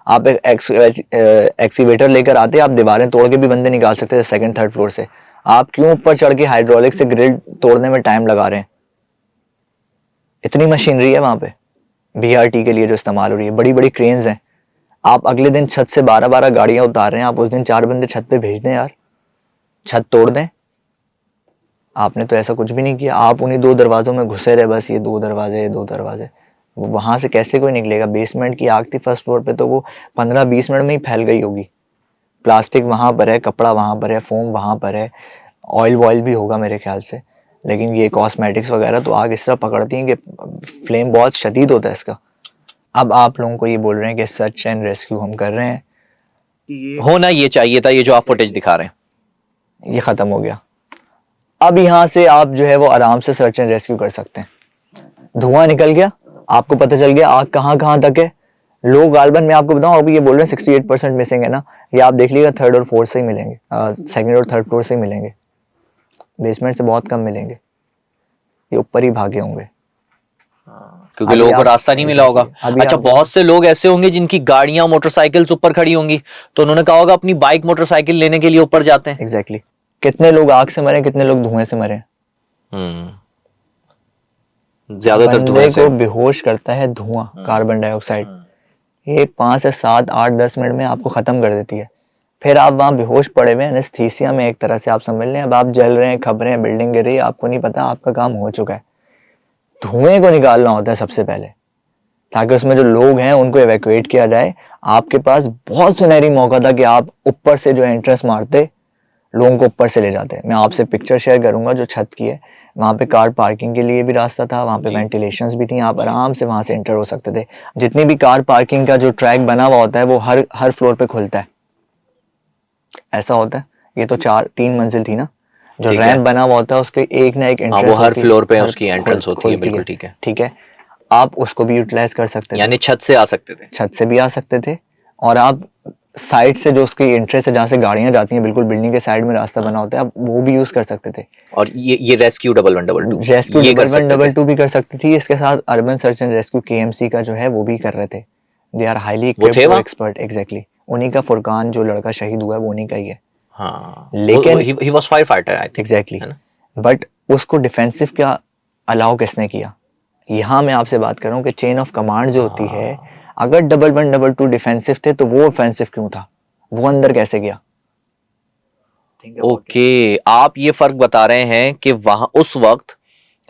आप एक एक्सीवेटर लेकर आते, आप दीवारें तोड़ के भी बंदे निकाल सकते थे 2nd 3rd फ्लोर से। आप क्यों ऊपर चढ़ के हाइड्रोलिक से ग्रिल तोड़ने में टाइम लगा रहे हैं? इतनी मशीनरी है वहां पे बीआरटी के लिए जो इस्तेमाल हो रही है, बड़ी बड़ी क्रेन्स हैं। आप अगले दिन छत से 12-12 गाड़ियां उतार रहे हैं, आप उस दिन 4 बंदे छत पे भेज दें यार, छत तोड़ दें। आपने तो ऐसा कुछ भी नहीं किया, आप उन्हीं 2 दरवाजों में घुसे रहे, बस ये 2 दरवाजे, ये 2 दरवाजे। वहां से कैसे कोई निकलेगा? बेसमेंट की आग थी 1st फ्लोर पे, तो वो 15-20 मिनट में ही फैल गई होगी। प्लास्टिक वहां पर है, कपड़ा वहां पर है, फोम वहां पर है, ऑयल वॉयल भी होगा मेरे ख्याल से, लेकिन ये कॉस्मेटिक्स वगैरह तो आग इस तरह पकड़ती हैं कि फ्लेम बहुत शदीद होता है इसका। अब आप लोगों को ये बोल रहे हैं कि सर्च एंड रेस्क्यू हम कर रहे हैं, होना ये चाहिए था, ये जो आप फुटेज दिखा रहे हैं ये ख़त्म हो गया। अब यहाँ से आप जो है वो आराम से सर्च एंड रेस्क्यू कर सकते हैं। धुआं निकल गया, आपको पता चल गया आग कहाँ कहाँ तक है। लोग गालबन मैं आपको बताऊं, अभी ये बोल रहे हैं 68% मिसिंग है ना, ये आप देख लीजिएगा 3rd और 4th से ही मिलेंगे, 2nd और 3rd फ्लोर से ही मिलेंगे, बेसमेंट से बहुत कम मिलेंगे, ये ऊपर ही भागे होंगे क्योंकि लोगों को रास्ता नहीं मिला होगा। अच्छा, बहुत से लोग ऐसे होंगे जिनकी गाड़ियां मोटरसाइकिल्स ऊपर खड़ी होंगी, तो उन्होंने कहा होगा अपनी बाइक मोटरसाइकिल लेने के लिए ऊपर जाते हैं। एग्जैक्टली कितने लोग आग से मरे, कितने लोग धुएं से मरे। ज्यादातर धुएं से। को बेहोश करता है धुआं, कार्बन डाइऑक्साइड, ये 5 से 7 8 10 मिनट में आपको खत्म कर देती है। फिर आप वहां बेहोश पड़े हुए हैं एनेस्थीसिया में, एक तरह से आप समझ लें। अब आप जल रहे हैं, खब रहे हैं, बिल्डिंग गिर रही है, आपको नहीं पता, आपका काम हो चुका है। धुएं को निकालना होता है सबसे पहले, ताकि उसमें जो लोग हैं उनको एवैक्यूएट किया जाए। आपके पास बहुत सुनहरी मौका था कि आप ऊपर से जो एंट्रेंस मारते, लोगों को ऊपर से ले जाते। मैं आपसे पिक्चर शेयर करूंगा जो छत की है, वहाँ पे कार पार्किंग के लिए भी रास्ता था, वहाँ पे जी। वेंटिलेशंस भी थी, आप आराम से वहाँ से एंटर हो सकते थे। जितनी भी कार पार्किंग का जो ट्रैक बना हुआ होता है वो हर फ्लोर पे खुलता है, ऐसा होता है। ये तो 3 मंजिल थी ना, जो ठीक है। रैंप बना हुआ होता है उसके एक ना एक हाँ, एंट्रेंस वो हर होती है, फ्लोर पे हर उसकी एंट्रेंस होती है, खुलती बिल्कुल है, ठीक है। ठीक है। आप उसको भी यूटिलाइज कर सकते थे, यानी छत से आ सकते थे। छत से भी आ सकते थे, और आप साइड से जो उसकी एंट्रेंस है जहाँ से गाड़ियां जाती हैं, बिल्कुल बिल्डिंग के साइड में रास्ता बना होता है, आप वो भी यूज कर सकते थे। और ये रेस्क्यू 1112 रेस्क्यू ये कर 1112 सकते थे। भी कर सकती थी। इसके साथ urban search and rescue KMC का जो है वो भी कर रहे थे। दे आर हाईली वो थे इक्विप्ड और वहाँ? Expert, exactly. उन्हीं का फुरकान जो लड़का शहीद हुआ है वो उन्हीं का ही है, हाँ, लेकिन he was fire fighter I think, exactly है ना? बट उसको डिफेंसिव क्या अलाउ किसने किया? यहाँ मैं आपसे बात कर रहा हूँ कि चेन ऑफ कमांड जो होती है, हाँ, अगर 1112 डिफेंसिव थे तो वो ऑफेंसिव क्यों था? वो अंदर कैसे गया? ओके, आप ये फर्क बता रहे हैं कि वहां उस वक्त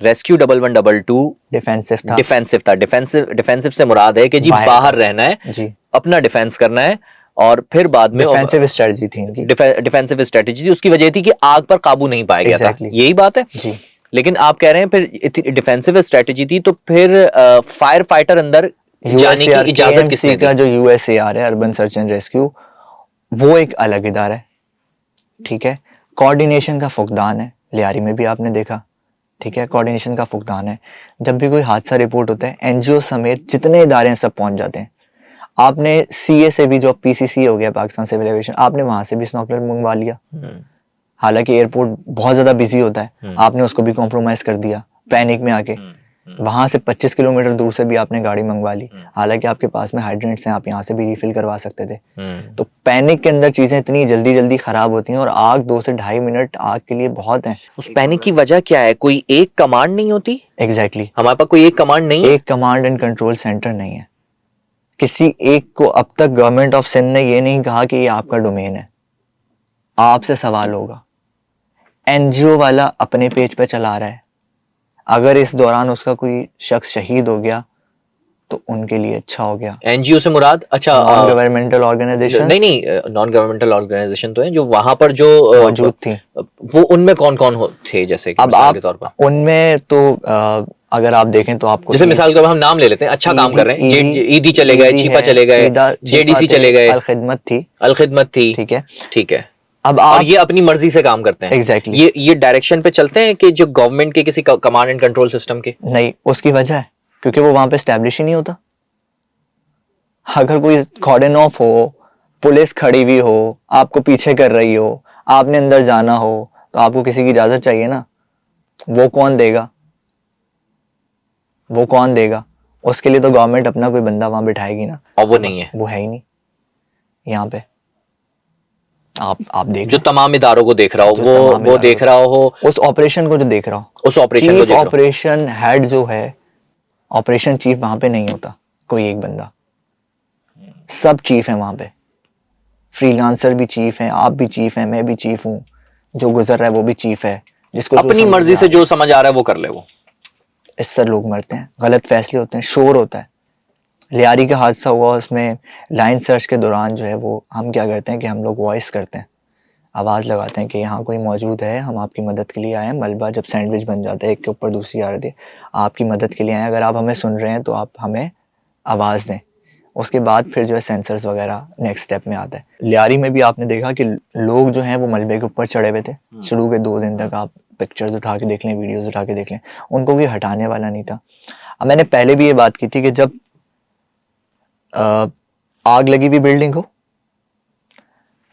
रेस्क्यू 1112 डिफेंसिव था, डिफेंसिव था। डिफेंसिव से मुराद है कि जी बाहर बाहर था रहना है, जी, अपना डिफेंस करना है, और फिर बाद में डिफेंसिव स्ट्रेटजी थी इनकी, डिफेंसिव स्ट्रेटेजी थी। उसकी वजह थी कि आग पर काबू नहीं पाया गया था, एग्जैक्टली यही बात है। जी। लेकिन आप कह रहे हैं फिर डिफेंसिव स्ट्रेटेजी थी, तो फिर फायर फाइटर अंदर जाने की यूएसएआर इजाजत केएमसी किसने का दी? जो यूएसएआर है, अर्बन सर्च एंड रेस्क्यू, वो एक अलग इदारा है, ठीक है। कोऑर्डिनेशन का फुकदान है, लियारी में भी आपने देखा, ठीक है। कोऑर्डिनेशन का फुकदान है, जब भी कोई हादसा रिपोर्ट होता है एनजीओ समेत जितने इदारे हैं सब पहुंच जाते हैं। आपने सीए से भी, जो पीसीसी हो गया पाकिस्तान सिविल एविएशन, आपने वहां से भी स्नॉकलर मंगवा लिया। हम्म, हालांकि एयरपोर्ट बहुत ज्यादा बिजी होता है, हम्म, आपने उसको भी कॉम्प्रोमाइज कर दिया पैनिक में आके। वहां से 25 किलोमीटर दूर से भी आपने गाड़ी मंगवा ली, हालांकि आपके पास में हाइड्रेंट्स हैं, आप यहाँ से भी रिफिल करवा सकते थे। तो पैनिक के अंदर चीजें इतनी जल्दी जल्दी खराब होती हैं, और आग 2 से 2.5 मिनट आग के लिए बहुत है। उस पैनिक की वजह क्या है? कोई एक कमांड नहीं होती? एग्जैक्टली, हमारे पास कोई एक कमांड नहीं है। एक कमांड एंड कंट्रोल सेंटर नहीं है किसी एक को। अब तक गवर्नमेंट ऑफ सिंध ने ये नहीं कहा कि ये आपका डोमेन है, आपसे सवाल होगा। एनजीओ वाला अपने पेज पे चला रहा है, अगर इस दौरान उसका कोई शख्स शहीद हो गया तो उनके लिए अच्छा हो गया। एनजीओ से मुराद, अच्छा, नॉन गवर्नमेंटल ऑर्गेनाइजेशन नहीं नहीं, नॉन गवर्नमेंटल ऑर्गेनाइजेशन तो है जो वहां पर जो मौजूद थी। वो उनमें कौन कौन थे, जैसे कि अब मिसाल के आप तौर पर? उनमें तो अगर आप देखें तो आपको जैसे मिसाल के तौर पर हम नाम ले लेते हैं, अच्छा काम कर रहे हैं, ईदी चले गए, चीपा चले गए, जेडीसी चले गए, अल खिदमत थी, अल खिदमत थी, ठीक है। ठीक है। अब और आप ये अपनी मर्जी से काम करते हैं, एग्जैक्टली ये डायरेक्शन पे चलते हैं कि जो गवर्नमेंट के किसी कमांड एंड कंट्रोल सिस्टम के? नहीं, उसकी वजह है क्योंकि वो वहां पे स्टैब्लिश ही नहीं होता। अगर कोई कॉर्डन ऑफ हो, पुलिस खड़ी हुई हो, आपको पीछे कर रही हो, आपने अंदर जाना हो, तो आपको किसी की इजाजत चाहिए ना। वो कौन देगा? वो कौन देगा? उसके लिए तो गवर्नमेंट अपना कोई बंदा वहां बिठाएगी ना, और वो नहीं है, वो है ही नहीं यहाँ पे। आप देख जो तमाम इदारों को देख रहा हो, जो वो तमाम इदारों देख रहा हो, उस ऑपरेशन को जो देख रहा हो, उस ऑपरेशन को चीफ देख रहा हो। ऑपरेशन हेड जो है, ऑपरेशन चीफ वहां पे नहीं होता कोई एक बंदा, सब चीफ है वहां पे। फ्रीलांसर भी चीफ है, आप भी चीफ है, मैं भी चीफ हूँ, जो गुजर रहा है वो भी चीफ है, जिसको जो अपनी समझ मर्जी में से आ रहा जो समझ आ रहा है वो कर ले वो। है। इससे लोग मरते हैं, गलत फैसले होते हैं, शोर होता है। लियारी का हादसा हुआ, उसमें लाइन सर्च के दौरान जो है वो हम क्या करते हैं कि हम लोग वॉइस करते हैं, आवाज़ लगाते हैं कि यहाँ कोई मौजूद है, हम आपकी मदद के लिए आए हैं। मलबा जब सैंडविच बन जाता है, एक के ऊपर दूसरी आ रही है, आपकी मदद के लिए आए हैं, अगर आप हमें सुन रहे हैं तो आप हमें आवाज़ दें। उसके बाद फिर जो है सेंसर्स वगैरह नेक्स्ट स्टेप में आता है। लियारी में भी आपने देखा कि लोग जो हैं वो मलबे के ऊपर चढ़े हुए थे शुरू के 2 दिन तक। आप पिक्चर्स उठा के देख लें, वीडियोस उठा के देख लें, उनको कोई हटाने वाला नहीं था। अब मैंने पहले भी ये बात की थी कि जब आग लगी हुई बिल्डिंग हो,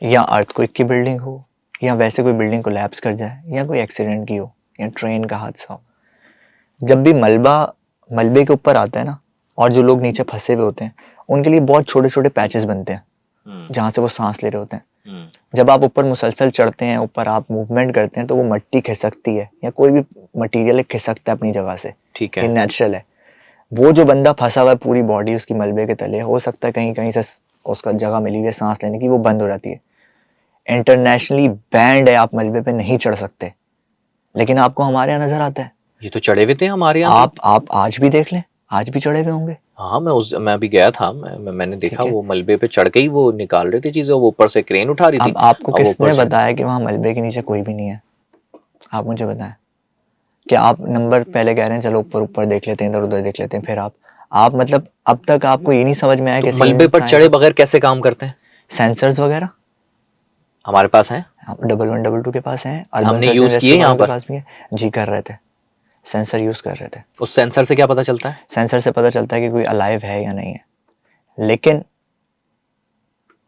या अर्थक्वेक की बिल्डिंग हो, या वैसे कोई बिल्डिंग कोलैप्स कर जाए, या कोई एक्सीडेंट की हो, या ट्रेन का हादसा हो, जब भी मलबे के ऊपर आता है ना, और जो लोग नीचे फंसे हुए होते हैं उनके लिए बहुत छोटे छोटे पैचेस बनते हैं जहाँ से वो सांस ले रहे होते हैं। जब आप ऊपर मुसलसल चढ़ते हैं, ऊपर आप मूवमेंट करते हैं, तो वो मिट्टी खिसकती है, या कोई भी मटेरियल खिसकता है अपनी जगह से, ठीक ये है। नेचुरल है। वो जो बंदा फंसा हुआ है, पूरी बॉडी उसकी मलबे के तले, हो सकता है कहीं कहीं से उसका जगह मिली हुई है सांस लेने की, वो बंद हो जाती है। इंटरनेशनली बैंड है, आप मलबे पे नहीं चढ़ सकते, लेकिन आपको हमारे यहाँ नजर आता है। ये तो चढ़े हुए थे हमारे यहाँ। आप आज भी देख लें, आज भी चढ़े हुए होंगे। हाँ, मैं अभी गया था, मैंने देखा ठीक है। वो मलबे पे चढ़ के ही वो निकाल रहे थे चीजें, वो ऊपर से क्रेन उठा रही थी। अब आपको और वो किसने ऊपर से बताया कि वहां मलबे के नीचे कोई भी नहीं है? आप मुझे बताएं। कि आप नंबर पहले कह रहे हैं चलो ऊपर ऊपर देख लेते हैं, इधर उधर देख लेते हैं, फिर आप मतलब अब तक आपको ये नहीं समझ में आया तो कि मलबे पर चढ़े बगैर कैसे काम करते हैं? सेंसर्स वगैरह हमारे पास है, 1112 के पास हैं, अर्बन हमने सर्च यूज एंड किए रेस्क्यू यहाँ वालों के पर। पास भी है जी, कर रहे थे, सेंसर यूज कर रहे थे। उस सेंसर से क्या पता चलता है? सेंसर से पता चलता है कि कोई अलाइव है या नहीं है, लेकिन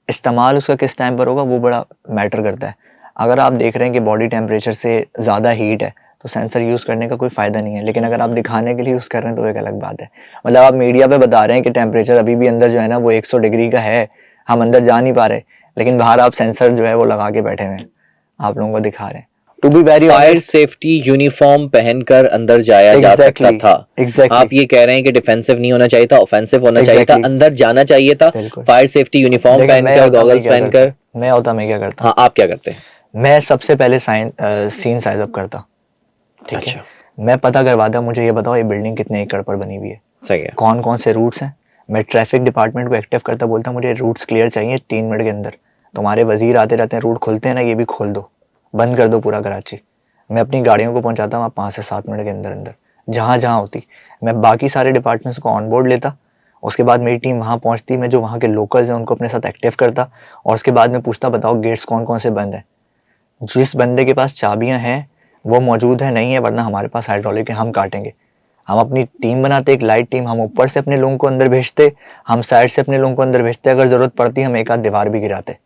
इस्तेमाल उसका किस टाइम पर होगा वो बड़ा मैटर करता है। अगर आप देख रहे हैं कि बॉडी टेम्परेचर से ज़्यादा हीट है तो सेंसर यूज़ करने का कोई फ़ायदा नहीं है, लेकिन अगर आप दिखाने के लिए यूज़ कर रहे हैं तो एक अलग बात है। मतलब आप मीडिया पे बता रहे हैं कि टेम्परेचर अभी भी अंदर जो है ना वो 100 डिग्री का है, हम अंदर जा नहीं पा रहे, लेकिन बाहर आप सेंसर जो है वो लगा के बैठे हुए हैं, आप लोगों को दिखा रहे हैं। To be very fire safety uniform पहनकर अंदर जाया जा सकता था। आप ये कह रहे हैं कि डिफेंसिव नहीं होना चाहिए था, ऑफेंसिव होना चाहिए था, अंदर जाना चाहिए था फायर सेफ्टी यूनिफॉर्म पहनकर, गॉगल्स पहनकर। मैं क्या करता हाँ, आप क्या करते हैं? मैं सबसे पहले सीन साइज अप करता, ठीक है। मैं पता करवाता, मुझे ये बताओ ये बिल्डिंग कितने एकड़ पर बनी हुई है, सही है, कौन कौन से रूट्स हैं। मैं ट्रैफिक डिपार्टमेंट को एक्टिव करता, बोलता मुझे रूट्स क्लियर चाहिए 3 मिनट के अंदर। तुम्हारे वजीर आते रहते हैं, रूट खुलते हैं ना, ये भी खोल दो, बंद कर दो पूरा कराची। मैं अपनी गाड़ियों को पहुंचाता वहाँ 5 से 7 मिनट के अंदर अंदर, जहाँ जहाँ होती। मैं बाकी सारे डिपार्टमेंट्स को ऑन बोर्ड लेता, उसके बाद मेरी टीम वहाँ पहुँचती, मैं जो वहाँ के लोकल्स हैं उनको अपने साथ एक्टिव करता, और उसके बाद मैं पूछता बताओ गेट्स कौन कौन से बंद हैं, जिस बंदे के पास चाबियां हैं वो मौजूद है, नहीं है, वरना हमारे पास हाइड्रोलिक है, हम काटेंगे। हम अपनी टीम बनाते, एक लाइट टीम, हम ऊपर से अपने लोगों को अंदर भेजते, हम साइड से अपने लोगों को अंदर भेजते, अगर जरूरत पड़ती हम एक आध दीवार भी गिराते,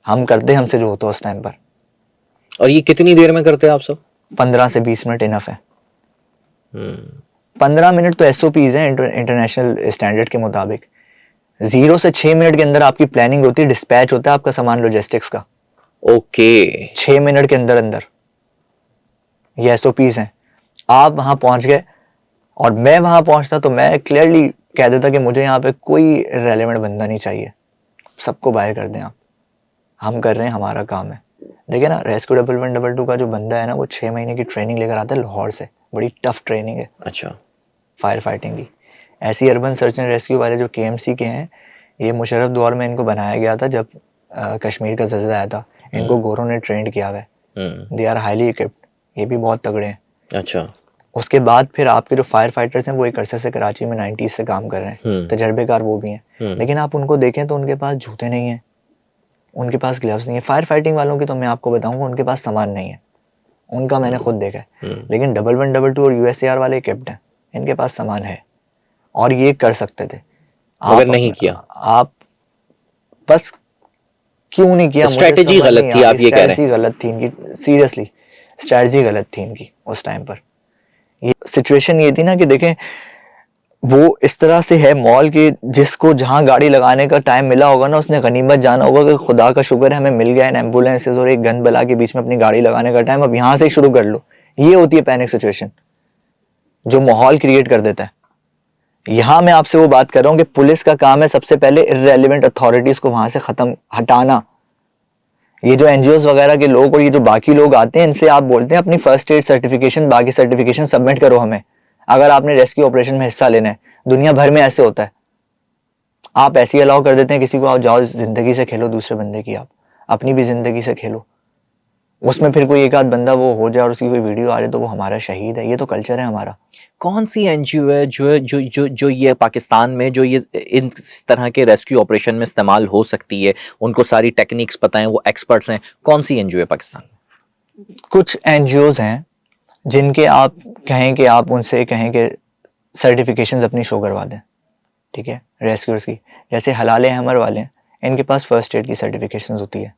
हम करते हमसे जो होता उस टाइम पर। और ये कितनी देर में करते हैं आप सब? 15 से 20 मिनट इनफ है। 15 मिनट तो SOPs है इंटरनेशनल स्टैंडर्ड के मुताबिक। 0 से 6 मिनट के अंदर आपकी प्लानिंग होती है, डिस्पैच होता है आपका सामान लॉजिस्टिक्स का। ओके, 6 मिनट के अंदर अंदर ये SOPs हैं। आप वहां पहुंच गए और मैं वहां पहुंचता तो मैं क्लियरली कह देता कि मुझे यहाँ पे कोई रेलेवेंट बंदा नहीं चाहिए, सबको बाहर कर दें आप, हम कर रहे हैं, हमारा काम है। देखिए ना, रेस्क्यू 1112 का जो बंदा है ना वो 6 महीने की ट्रेनिंग लेकर आता है लाहौर से, बड़ी टफ ट्रेनिंग है। अच्छा, फायर फाइटिंग की। ऐसी अर्बन सर्च एंड रेस्क्यू वाले जो KMC के हैं, ये मुशर्रफ दौर में इनको बनाया गया था जब कश्मीर का ज़ल्ज़ला आया था, इनको गोरों ने ट्रेंड किया हुआ है, दे आर हाईली इक्विप्ड, ये भी बहुत तगड़े हैं। अच्छा, उसके बाद फिर आपके जो फायर फाइटर्स हैं वो एक अरसे से कराची में 90s से काम कर रहे हैं, तजर्बेकार वो भी हैं, लेकिन आप उनको देखें तो उनके पास जूते नहीं हैं, उनके पास ग्लव्स नहीं है। फायर फाइटिंग वालों की तो मैं आपको बताऊंगा उनके पास सामान नहीं है, उनका मैंने खुद देखा है। लेकिन 1112 और USAR वाले इक्विप्ड हैं, इनके पास सामान है और ये कर सकते थे। मगर नहीं किया। आप बस क्यों नहीं किया? स्ट्रेटेजी गलत थी, आप ये कह रहे हैं? स्ट्रेटेजी गलत थी इनकी, सीरियसली स्ट्रेटेजी गलत थी इनकी उस टाइम पर। ये सिचुएशन ये थी ना कि देखें वो इस तरह से है मॉल की, जिसको जहां गाड़ी लगाने का टाइम मिला होगा ना उसने गनीमत जाना होगा कि खुदा का शुक्र है हमें मिल गया इन एम्बुलेंसेज और एक गन बला के बीच में अपनी गाड़ी लगाने का टाइम, अब यहां से शुरू कर लो। ये होती है पैनिक सिचुएशन जो माहौल क्रिएट कर देता है। यहां मैं आपसे वो बात कर रहा हूं कि पुलिस का काम है सबसे पहले इररेलेवेंट अथॉरिटीज को वहां से खत्म हटाना। ये जो NGOs वगैरह के लोग और ये जो बाकी लोग आते हैं इनसे आप बोलते हैं अपनी फर्स्ट एड सर्टिफिकेशन बाकी सर्टिफिकेशन सबमिट करो हमें, अगर आपने रेस्क्यू ऑपरेशन में हिस्सा लेना है। दुनिया भर में ऐसे होता है, आप ऐसे ही अलाउ कर देते हैं किसी को, आप जाओ जिंदगी से खेलो दूसरे बंदे की, आप अपनी भी जिंदगी से खेलो। उसमें फिर कोई एक आध बंदा वो हो जाए और उसकी कोई वीडियो आ जाए तो वो हमारा शहीद है, ये तो कल्चर है हमारा। कौन सी NGO है जो ये पाकिस्तान में जो ये इस तरह के रेस्क्यू ऑपरेशन में इस्तेमाल हो सकती है, उनको सारी टेक्निक्स पता है, वो एक्सपर्ट्स हैं? कौन सी NGO है पाकिस्तान में? कुछ NGOs हैं जिनके आप कहें कि आप उनसे कहें कि सर्टिफिकेशंस अपनी शो करवा दें, ठीक है, रेस्क्यूअर्स की। जैसे हलाल हमर वाले हैं, इनके पास फर्स्ट एड की सर्टिफिकेशंस होती है,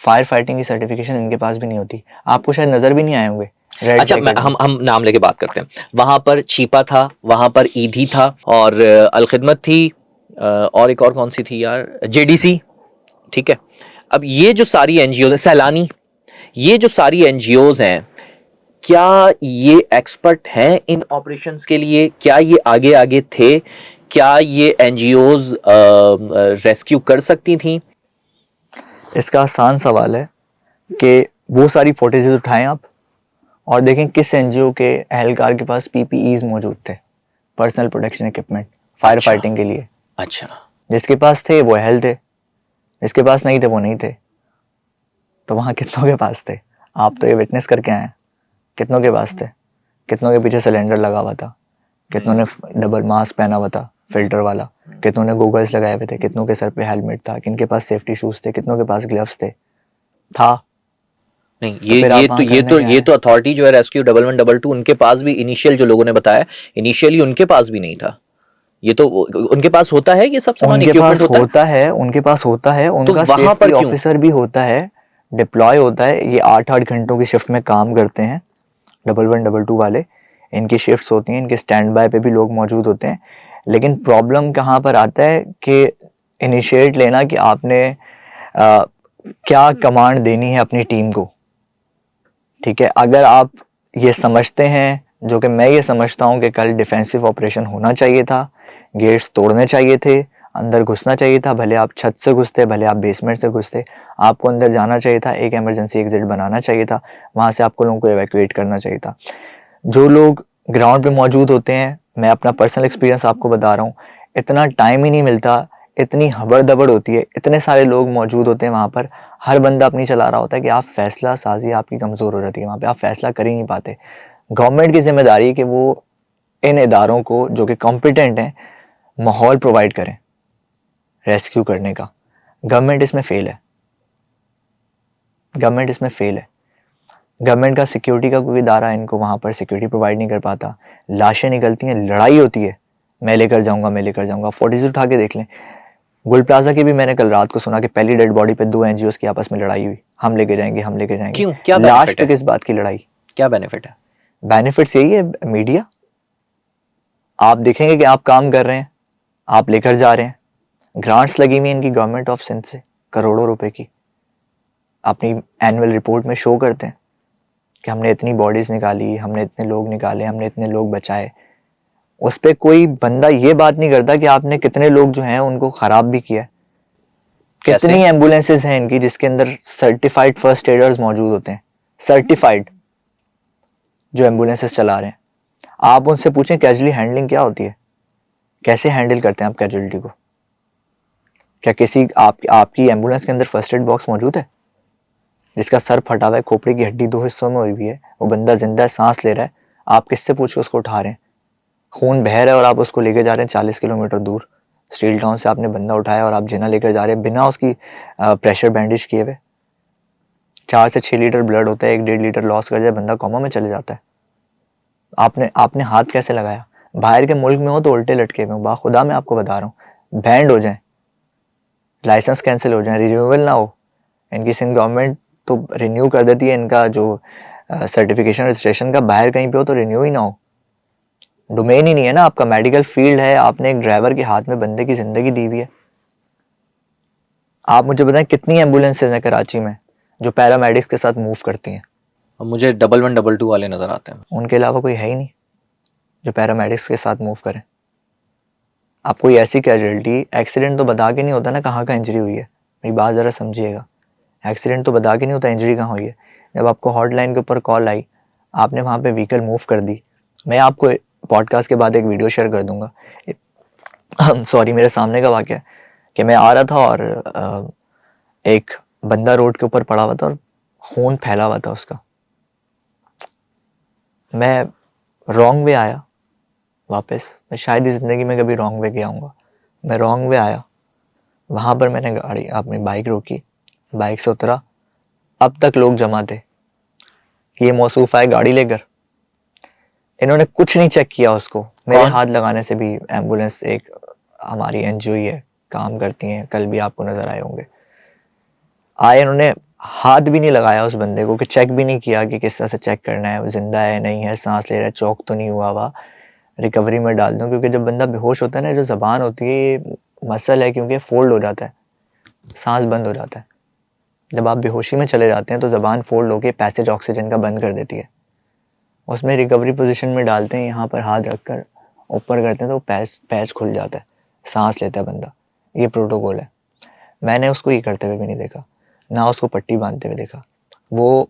फायर फाइटिंग की सर्टिफिकेशन इनके पास भी नहीं होती, आपको शायद नजर भी नहीं आए होंगे। अच्छा, हम नाम लेके बात करते हैं। वहां पर चीपा था, वहां पर ईडी था और अलखिदमत थी, और एक और कौन सी थी यार, JDC, ठीक है। अब ये जो सारी NGOs है, सैलानी, ये जो सारी NGOs हैं, क्या ये एक्सपर्ट हैं इन ऑपरेशंस के लिए? क्या ये आगे आगे थे? क्या ये NGOs रेस्क्यू कर सकती थी? इसका आसान सवाल है कि वो सारी फुटेजेस उठाएं आप और देखें किस NGO के एहलकार के पास PPEs मौजूद थे, personal protection equipment fire fighting के लिए। अच्छा, जिसके पास थे वो अहल थे, जिसके पास नहीं थे वो नहीं थे। तो वहां कितनों के पास थे? आप तो ये विटनेस करके आए हैं, कितनों के पास थे? कितनों के पीछे सिलेंडर लगा हुआ था, कितनों ने डबल मास्क पहना हुआ था फिल्टर वाला, कितनों ने गूगल्स लगाए हुए थे, कितनों के सर पे हेलमेट था, किनके पास सेफ्टी शूज थे, कितनों के पास ग्लव्स थे, था। नहीं, तो फिर आप वहाँ करने क्या ये आए? तो अथॉरिटी जो है रेस्क्यू 1112 उनके पास भी इनिशियल जो लोगों ने बताया इनिशियली उनके पास भी नहीं था। ये तो उनके पास होता है, ये सब सामान उनके इक्विपमेंट पास होता है, होता है, उनके पास होता है, तो उनका वहां पर सेफ्टी क्यों? ऑफिसर भी होता है, डिप्लॉय होता है। ये 8-8 घंटों की शिफ्ट में काम करते हैं 1112 वाले। इनकी शिफ्ट्स होती हैं, इनके स्टैंड बाय पे भी लोग मौजूद होते हैं। लेकिन प्रॉब्लम कहाँ पर आता है कि इनिशिएट लेना कि आपने क्या कमांड देनी है अपनी टीम को। ठीक है, अगर आप ये समझते हैं, जो कि मैं ये समझता हूँ कि कल डिफेंसिव ऑपरेशन होना चाहिए था, गेट्स तोड़ने चाहिए थे, अंदर घुसना चाहिए था, भले आप छत से घुसते, भले आप बेसमेंट से घुसते, आपको अंदर जाना चाहिए था, एक इमरजेंसी एग्जिट बनाना चाहिए था, वहाँ से आपको लोगों को एवैक्यूएट करना चाहिए था। जो लोग ग्राउंड पे मौजूद होते हैं, मैं अपना पर्सनल एक्सपीरियंस आपको बता रहा हूँ, इतना टाइम ही नहीं मिलता, इतनी हबड़ दबड़ होती है, इतने सारे लोग मौजूद होते हैं वहाँ पर, हर बंदा अपनी चला रहा होता है कि आप फैसला साजी आपकी कमज़ोर हो जाती है, वहाँ पे आप फैसला कर ही नहीं पाते। गवर्नमेंट की जिम्मेदारी है कि वो इन इदारों को जो कि कॉम्पिटेंट हैं माहौल प्रोवाइड करें रेस्क्यू करने का। गवर्नमेंट इसमें फेल है, गवर्नमेंट इसमें फेल है। गवर्नमेंट का सिक्योरिटी का कोई इदारा इनको वहाँ पर सिक्योरिटी प्रोवाइड नहीं कर पाता। लाशें निकलती हैं, लड़ाई होती है, मैं लेकर जाऊंगा, मैं लेकर जाऊंगा। फुटेज उठा के देख लें, गुल प्लाजा की भी मैंने कल रात को सुना कि पहली डेड बॉडी पे 2 एनजीओस की आपस में लड़ाई हुई, हम लेके जाएंगे, हम लेके जाएंगे। क्यों, क्या लाश बेनिफिट पे है? किस बात की लड़ाई? क्या बेनिफिट है? बेनिफिट्स यही है, मीडिया। आप देखेंगे कि आप काम कर रहे हैं, आप लेकर जा रहे हैं, ग्रांट्स लगी हुई इनकी गवर्नमेंट ऑफ सिंध से करोड़ों रुपए की, अपनी एनुअल रिपोर्ट में शो करते हैं कि हमने इतनी बॉडीज निकाली, हमने इतने लोग निकाले, हमने इतने लोग बचाए। उस पर कोई बंदा ये बात नहीं करता कि आपने कितने लोग जो हैं उनको खराब भी किया है। कैसे? कितनी एम्बुलेंसेज हैं इनकी जिसके अंदर सर्टिफाइड फर्स्ट एडर्स मौजूद होते हैं, सर्टिफाइड जो एम्बुलेंसेज चला रहे हैं। आप उनसे पूछें कैजुअली हैंडलिंग क्या होती है, कैसे हैंडल करते हैं आप कैजुअलिटी को? क्या किसी आपकी एम्बुलेंस के अंदर फर्स्ट एड बॉक्स मौजूद है? जिसका सर फटा हुआ है, खोपड़ी की हड्डी 2 हिस्सों में हुई हुई है, वो बंदा जिंदा है, सांस ले रहा है, आप किससे पूछ के उसको उठा रहे हैं? खून बह रहा है और आप उसको लेके जा रहे हैं 40 किलोमीटर दूर। स्टील टाउन से आपने बंदा उठाया और आप जिना लेकर जा रहे हैं बिना उसकी प्रेशर बैंडेज किए हुए। 4 से 6 लीटर ब्लड होता है, 1-1.5 लीटर लॉस कर जाए बंदा कोमा में चले जाता है। आपने हाथ कैसे लगाया? बाहर के मुल्क में हो तो उल्टे लटके हुए हो, बाखुदा मैं आपको बता रहा हूँ, बैंड हो जाए, लाइसेंस कैंसिल हो जाए, रिन्यूअल ना हो। इनकी सिंध गवर्नमेंट तो रिन्यू कर देती है इनका जो सर्टिफिकेशन रजिस्ट्रेशन का, बाहर कहीं पे हो तो रिन्यू ही ना हो। डोमेन ही नहीं है ना आपका, मेडिकल फील्ड है, आपने एक ड्राइवर के हाथ में बंदे की जिंदगी दी हुई है। आप मुझे बताएं कितनी एम्बुलेंसेज हैं कराची में जो पैरामेडिक्स के साथ मूव करती हैं? अब मुझे 1112 वाले नजर आते हैं। उनके अलावा कोई है ही नहीं जो पैरामेडिक्स के साथ मूव करें। आप कोई ऐसी कैजुअलिटी, एक्सीडेंट तो बता के नहीं होता ना कहाँ का इंजरी हुई है, मेरी बात ज़रा समझिएगा। एक्सीडेंट तो बता के नहीं होता इंजरी कहाँ हुई है। जब आपको हॉटलाइन के ऊपर कॉल आई, आपने वहाँ पे व्हीकल मूव कर दी, मैं आपको पॉडकास्ट के बाद एक वीडियो शेयर कर दूंगा, सॉरी, मेरे सामने का वाक़या है कि मैं आ रहा था और एक बंदा रोड के ऊपर पड़ा हुआ था और खून फैला हुआ था उसका। मैं रॉन्ग वे आया वापस, मैं शायद इस ज़िंदगी में कभी रॉन्ग वे गया हूँगा, मैं रॉन्ग वे आया, वहाँ पर मैंने गाड़ी अपनी बाइक रोकी, बाइक से उतरा, अब तक लोग जमा थे कि ये मौसूफ आए गाड़ी लेकर। इन्होंने कुछ नहीं चेक किया उसको, मेरे कौन? हाथ लगाने से भी एम्बुलेंस, एक हमारी एनजीओ ही है, काम करती हैं, कल भी आपको नजर आए होंगे, आए, इन्होंने हाथ भी नहीं लगाया उस बंदे को कि चेक भी नहीं किया कि किस तरह से चेक करना है, जिंदा है नहीं है, सांस ले रहा है, चौक तो नहीं हुआ हुआ, रिकवरी में डाल दूं। क्योंकि जब बंदा बेहोश होता है ना, जो जबान होती है ये मसल है, क्योंकि फोल्ड हो जाता है, सांस बंद हो जाता है। जब आप बेहोशी में चले जाते हैं तो जबान फोल्ड होकर पैसेज ऑक्सीजन का बंद कर देती है, उसमें रिकवरी पोजीशन में डालते हैं, यहाँ पर हाथ रखकर ऊपर करते हैं तो पैच खुल जाता है, सांस लेता है बंदा, ये प्रोटोकॉल है। मैंने उसको ये करते हुए भी नहीं देखा, ना उसको पट्टी बांधते हुए देखा। वो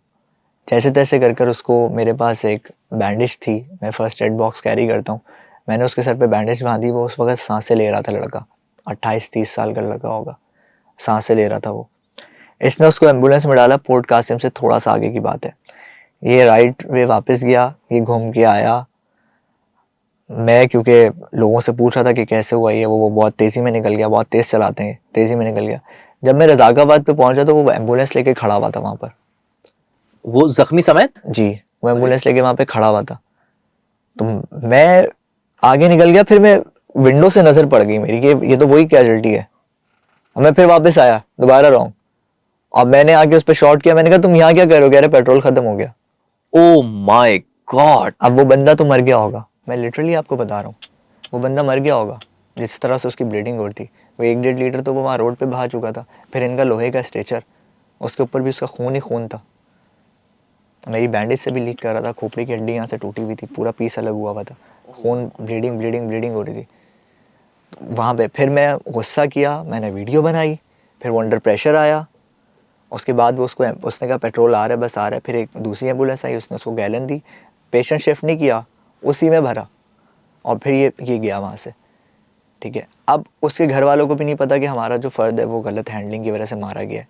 जैसे तैसे कर कर उसको, मेरे पास एक बैंडेज थी, मैं फर्स्ट एड बॉक्स कैरी करता हूँ, मैंने उसके सर पे बैंडेज बांधी। वो उस वक्त सांसें ले रहा था लड़का, 28-30 साल का लड़का होगा, सांसें ले रहा था वो। इसने उसको एम्बुलेंस में डाला, पोर्ट कासिम से थोड़ा सा आगे की बात है। ये राइट वे वापस गया, ये घूम के आया। मैं क्योंकि लोगों से पूछ रहा था कि कैसे हुआ ये, वो बहुत तेज़ी में निकल गया, बहुत तेज़ चलाते हैं, तेज़ी में निकल गया। जब मैं रज़ाकाबाद पे पहुंचा तो वो एम्बुलेंस लेके खड़ा हुआ था वहाँ पर। वो जख्मी समेत? जी, वो एम्बुलेंस लेके वहाँ पे खड़ा हुआ था। तो मैं आगे निकल गया, फिर मैं विंडो से नज़र पड़ गई मेरी कि ये तो वही कैजुअल्टी है। और मैं फिर वापस आया दोबारा रॉन्ग, और मैंने आके उस पर शॉट किया। मैंने कहा तुम यहाँ क्या कर रहे हो? कह रहे पेट्रोल खत्म हो गया। Oh my God. अब वो बंदा तो मर गया होगा, मैं लिटरली आपको बता रहा हूँ, वो बंदा मर गया होगा जिस तरह से उसकी ब्लीडिंग हो रही थी। वो 1-1.5 लीटर तो वो वहाँ रोड पे बहा चुका था। फिर इनका लोहे का स्ट्रेचर, उसके ऊपर भी उसका खून ही खून था। मेरी बैंडेज से भी लीक कर रहा था, खोपड़ी की हड्डी यहाँ से टूटी हुई थी, पूरा पीस अलग हुआ हुआ था, खून ब्लीडिंग ब्लीडिंग ब्लीडिंग हो रही थी वहाँ पे। फिर मैं गुस्सा किया, मैंने वीडियो बनाई। फिर वो अंडर प्रेशर आया। उसके बाद वो उसने कहा पेट्रोल आ रहा है, बस आ रहा है। फिर एक दूसरी एम्बुलेंस आई, उसने उसको गैलन दी, पेशेंट शिफ्ट नहीं किया, उसी में भरा, और फिर ये गया वहाँ से। ठीक है, अब उसके घर वालों को भी नहीं पता कि हमारा जो फ़र्द है वो गलत हैंडलिंग की वजह से मारा गया है।